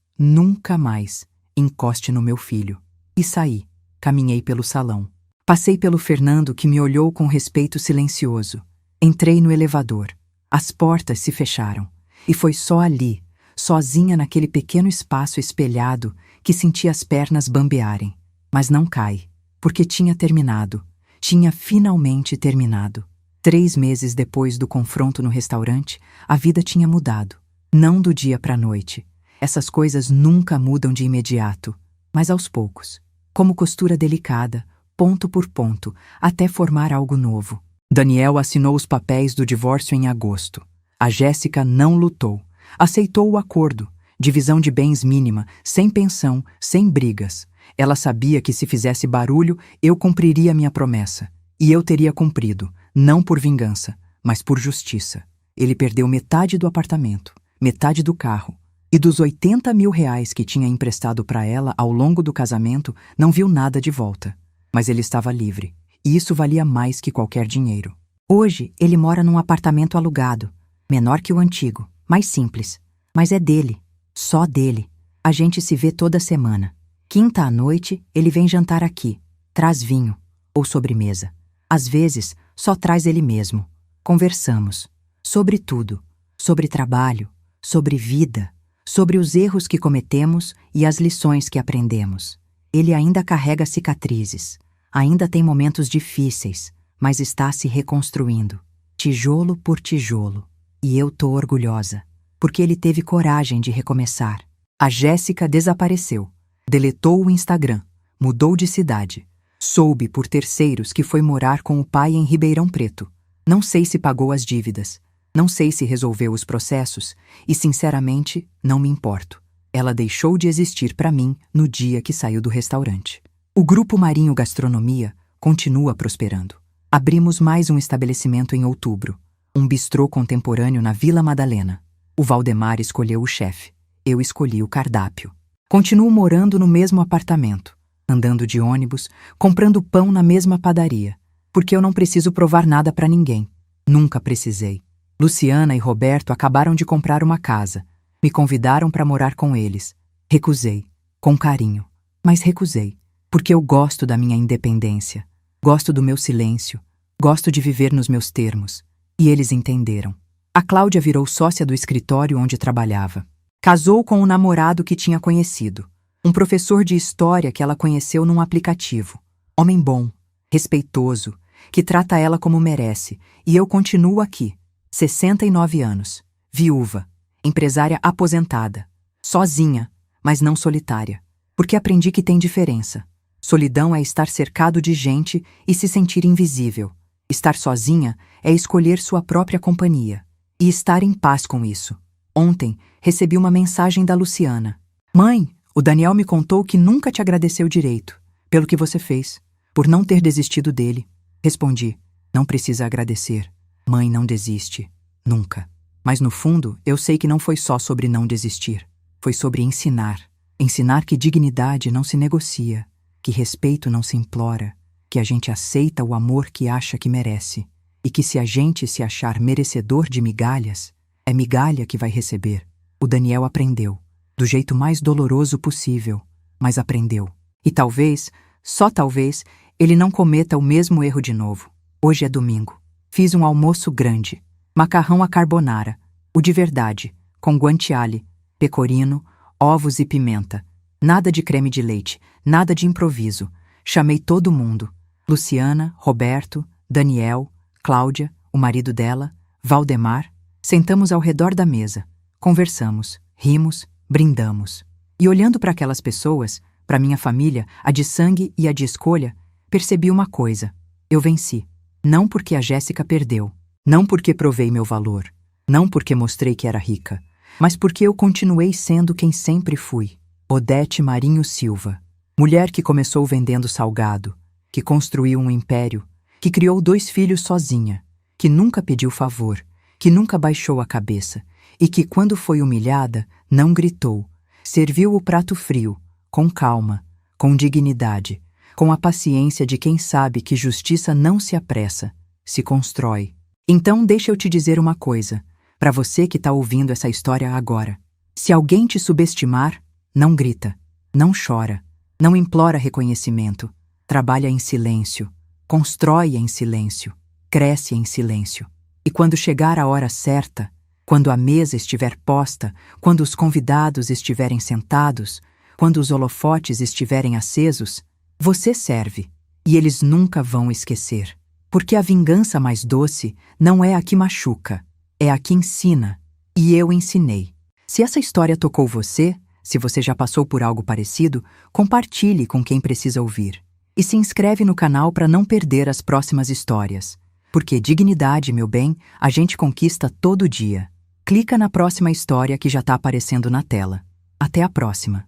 encoste no meu filho. E saí. Caminhei pelo salão. Passei pelo Fernando, que me olhou com respeito silencioso. Entrei no elevador. As portas se fecharam. E foi só ali, sozinha naquele pequeno espaço espelhado, que senti as pernas bambearem. Mas não cai, porque tinha terminado. Tinha finalmente terminado. 3 meses depois do confronto no restaurante, a vida tinha mudado. Não do dia para a noite. Essas coisas nunca mudam de imediato, mas aos poucos. Como costura delicada, ponto por ponto, até formar algo novo. Daniel assinou os papéis do divórcio em agosto. A Jéssica não lutou. Aceitou o acordo. Divisão de bens mínima, sem pensão, sem brigas. Ela sabia que se fizesse barulho, eu cumpriria minha promessa. E eu teria cumprido, não por vingança, mas por justiça. Ele perdeu metade do apartamento, metade do carro. E dos 80 mil reais que tinha emprestado para ela ao longo do casamento, não viu nada de volta. Mas ele estava livre, e isso valia mais que qualquer dinheiro. Hoje, ele mora num apartamento alugado, menor que o antigo, mais simples. Mas é dele, só dele. A gente se vê toda semana. Quinta à noite, ele vem jantar aqui. Traz vinho, ou sobremesa. Às vezes, só traz ele mesmo. Conversamos. Sobre tudo. Sobre trabalho, sobre vida, sobre os erros que cometemos e as lições que aprendemos. Ele ainda carrega cicatrizes, ainda tem momentos difíceis, mas está se reconstruindo, tijolo por tijolo. E eu tô orgulhosa, porque ele teve coragem de recomeçar. A Jéssica desapareceu, deletou o Instagram, mudou de cidade. Soube por terceiros que foi morar com o pai em Ribeirão Preto. Não sei se pagou as dívidas. Não sei se resolveu os processos e, sinceramente, não me importo. Ela deixou de existir para mim no dia que saiu do restaurante. O Grupo Marinho Gastronomia continua prosperando. Abrimos mais um estabelecimento em outubro, um bistrô contemporâneo na Vila Madalena. O Valdemar escolheu o chefe, eu escolhi o cardápio. Continuo morando no mesmo apartamento, andando de ônibus, comprando pão na mesma padaria, porque eu não preciso provar nada para ninguém. Nunca precisei. Luciana e Roberto acabaram de comprar uma casa. Me convidaram para morar com eles. Recusei, com carinho, mas recusei, porque eu gosto da minha independência, gosto do meu silêncio, gosto de viver nos meus termos. E eles entenderam. A Cláudia virou sócia do escritório onde trabalhava. Casou com o namorado que tinha conhecido, um professor de história que ela conheceu num aplicativo. Homem bom, respeitoso, que trata ela como merece, e eu continuo aqui. 69 anos, viúva, empresária aposentada, sozinha, mas não solitária, porque aprendi que tem diferença. Solidão é estar cercado de gente e se sentir invisível. Estar sozinha é escolher sua própria companhia e estar em paz com isso. Ontem, recebi uma mensagem da Luciana. Mãe, o Daniel me contou que nunca te agradeceu direito, pelo que você fez, por não ter desistido dele. Respondi, não precisa agradecer. Mãe não desiste, nunca. Mas no fundo, eu sei que não foi só sobre não desistir. Foi sobre ensinar. Ensinar que dignidade não se negocia, que respeito não se implora, que a gente aceita o amor que acha que merece, e que se a gente se achar merecedor de migalhas, é migalha que vai receber. O Daniel aprendeu, do jeito mais doloroso possível, mas aprendeu. E talvez, só talvez, ele não cometa o mesmo erro de novo. Hoje é domingo. Fiz um almoço grande. Macarrão à carbonara, o de verdade, com guanciale, pecorino, ovos e pimenta. Nada de creme de leite, nada de improviso. Chamei todo mundo. Luciana, Roberto, Daniel, Cláudia, o marido dela, Valdemar. Sentamos ao redor da mesa. Conversamos, rimos, brindamos. E olhando para aquelas pessoas, para minha família, a de sangue e a de escolha, percebi uma coisa. Eu venci. Não porque a Jéssica perdeu. Não porque provei meu valor. Não porque mostrei que era rica. Mas porque eu continuei sendo quem sempre fui. Odete Marinho Silva. Mulher que começou vendendo salgado, que construiu um império, que criou 2 filhos sozinha, que nunca pediu favor, que nunca baixou a cabeça e que, quando foi humilhada, não gritou. Serviu o prato frio, com calma, com dignidade, com a paciência de quem sabe que justiça não se apressa, se constrói. Então deixa eu te dizer uma coisa, para você que está ouvindo essa história agora. Se alguém te subestimar, não grita, não chora, não implora reconhecimento. Trabalha em silêncio, constrói em silêncio, cresce em silêncio. E quando chegar a hora certa, quando a mesa estiver posta, quando os convidados estiverem sentados, quando os holofotes estiverem acesos, você serve, e eles nunca vão esquecer. Porque a vingança mais doce não é a que machuca, é a que ensina. E eu ensinei. Se essa história tocou você, se você já passou por algo parecido, compartilhe com quem precisa ouvir. E se inscreve no canal para não perder as próximas histórias. Porque dignidade, meu bem, a gente conquista todo dia. Clica na próxima história que já está aparecendo na tela. Até a próxima.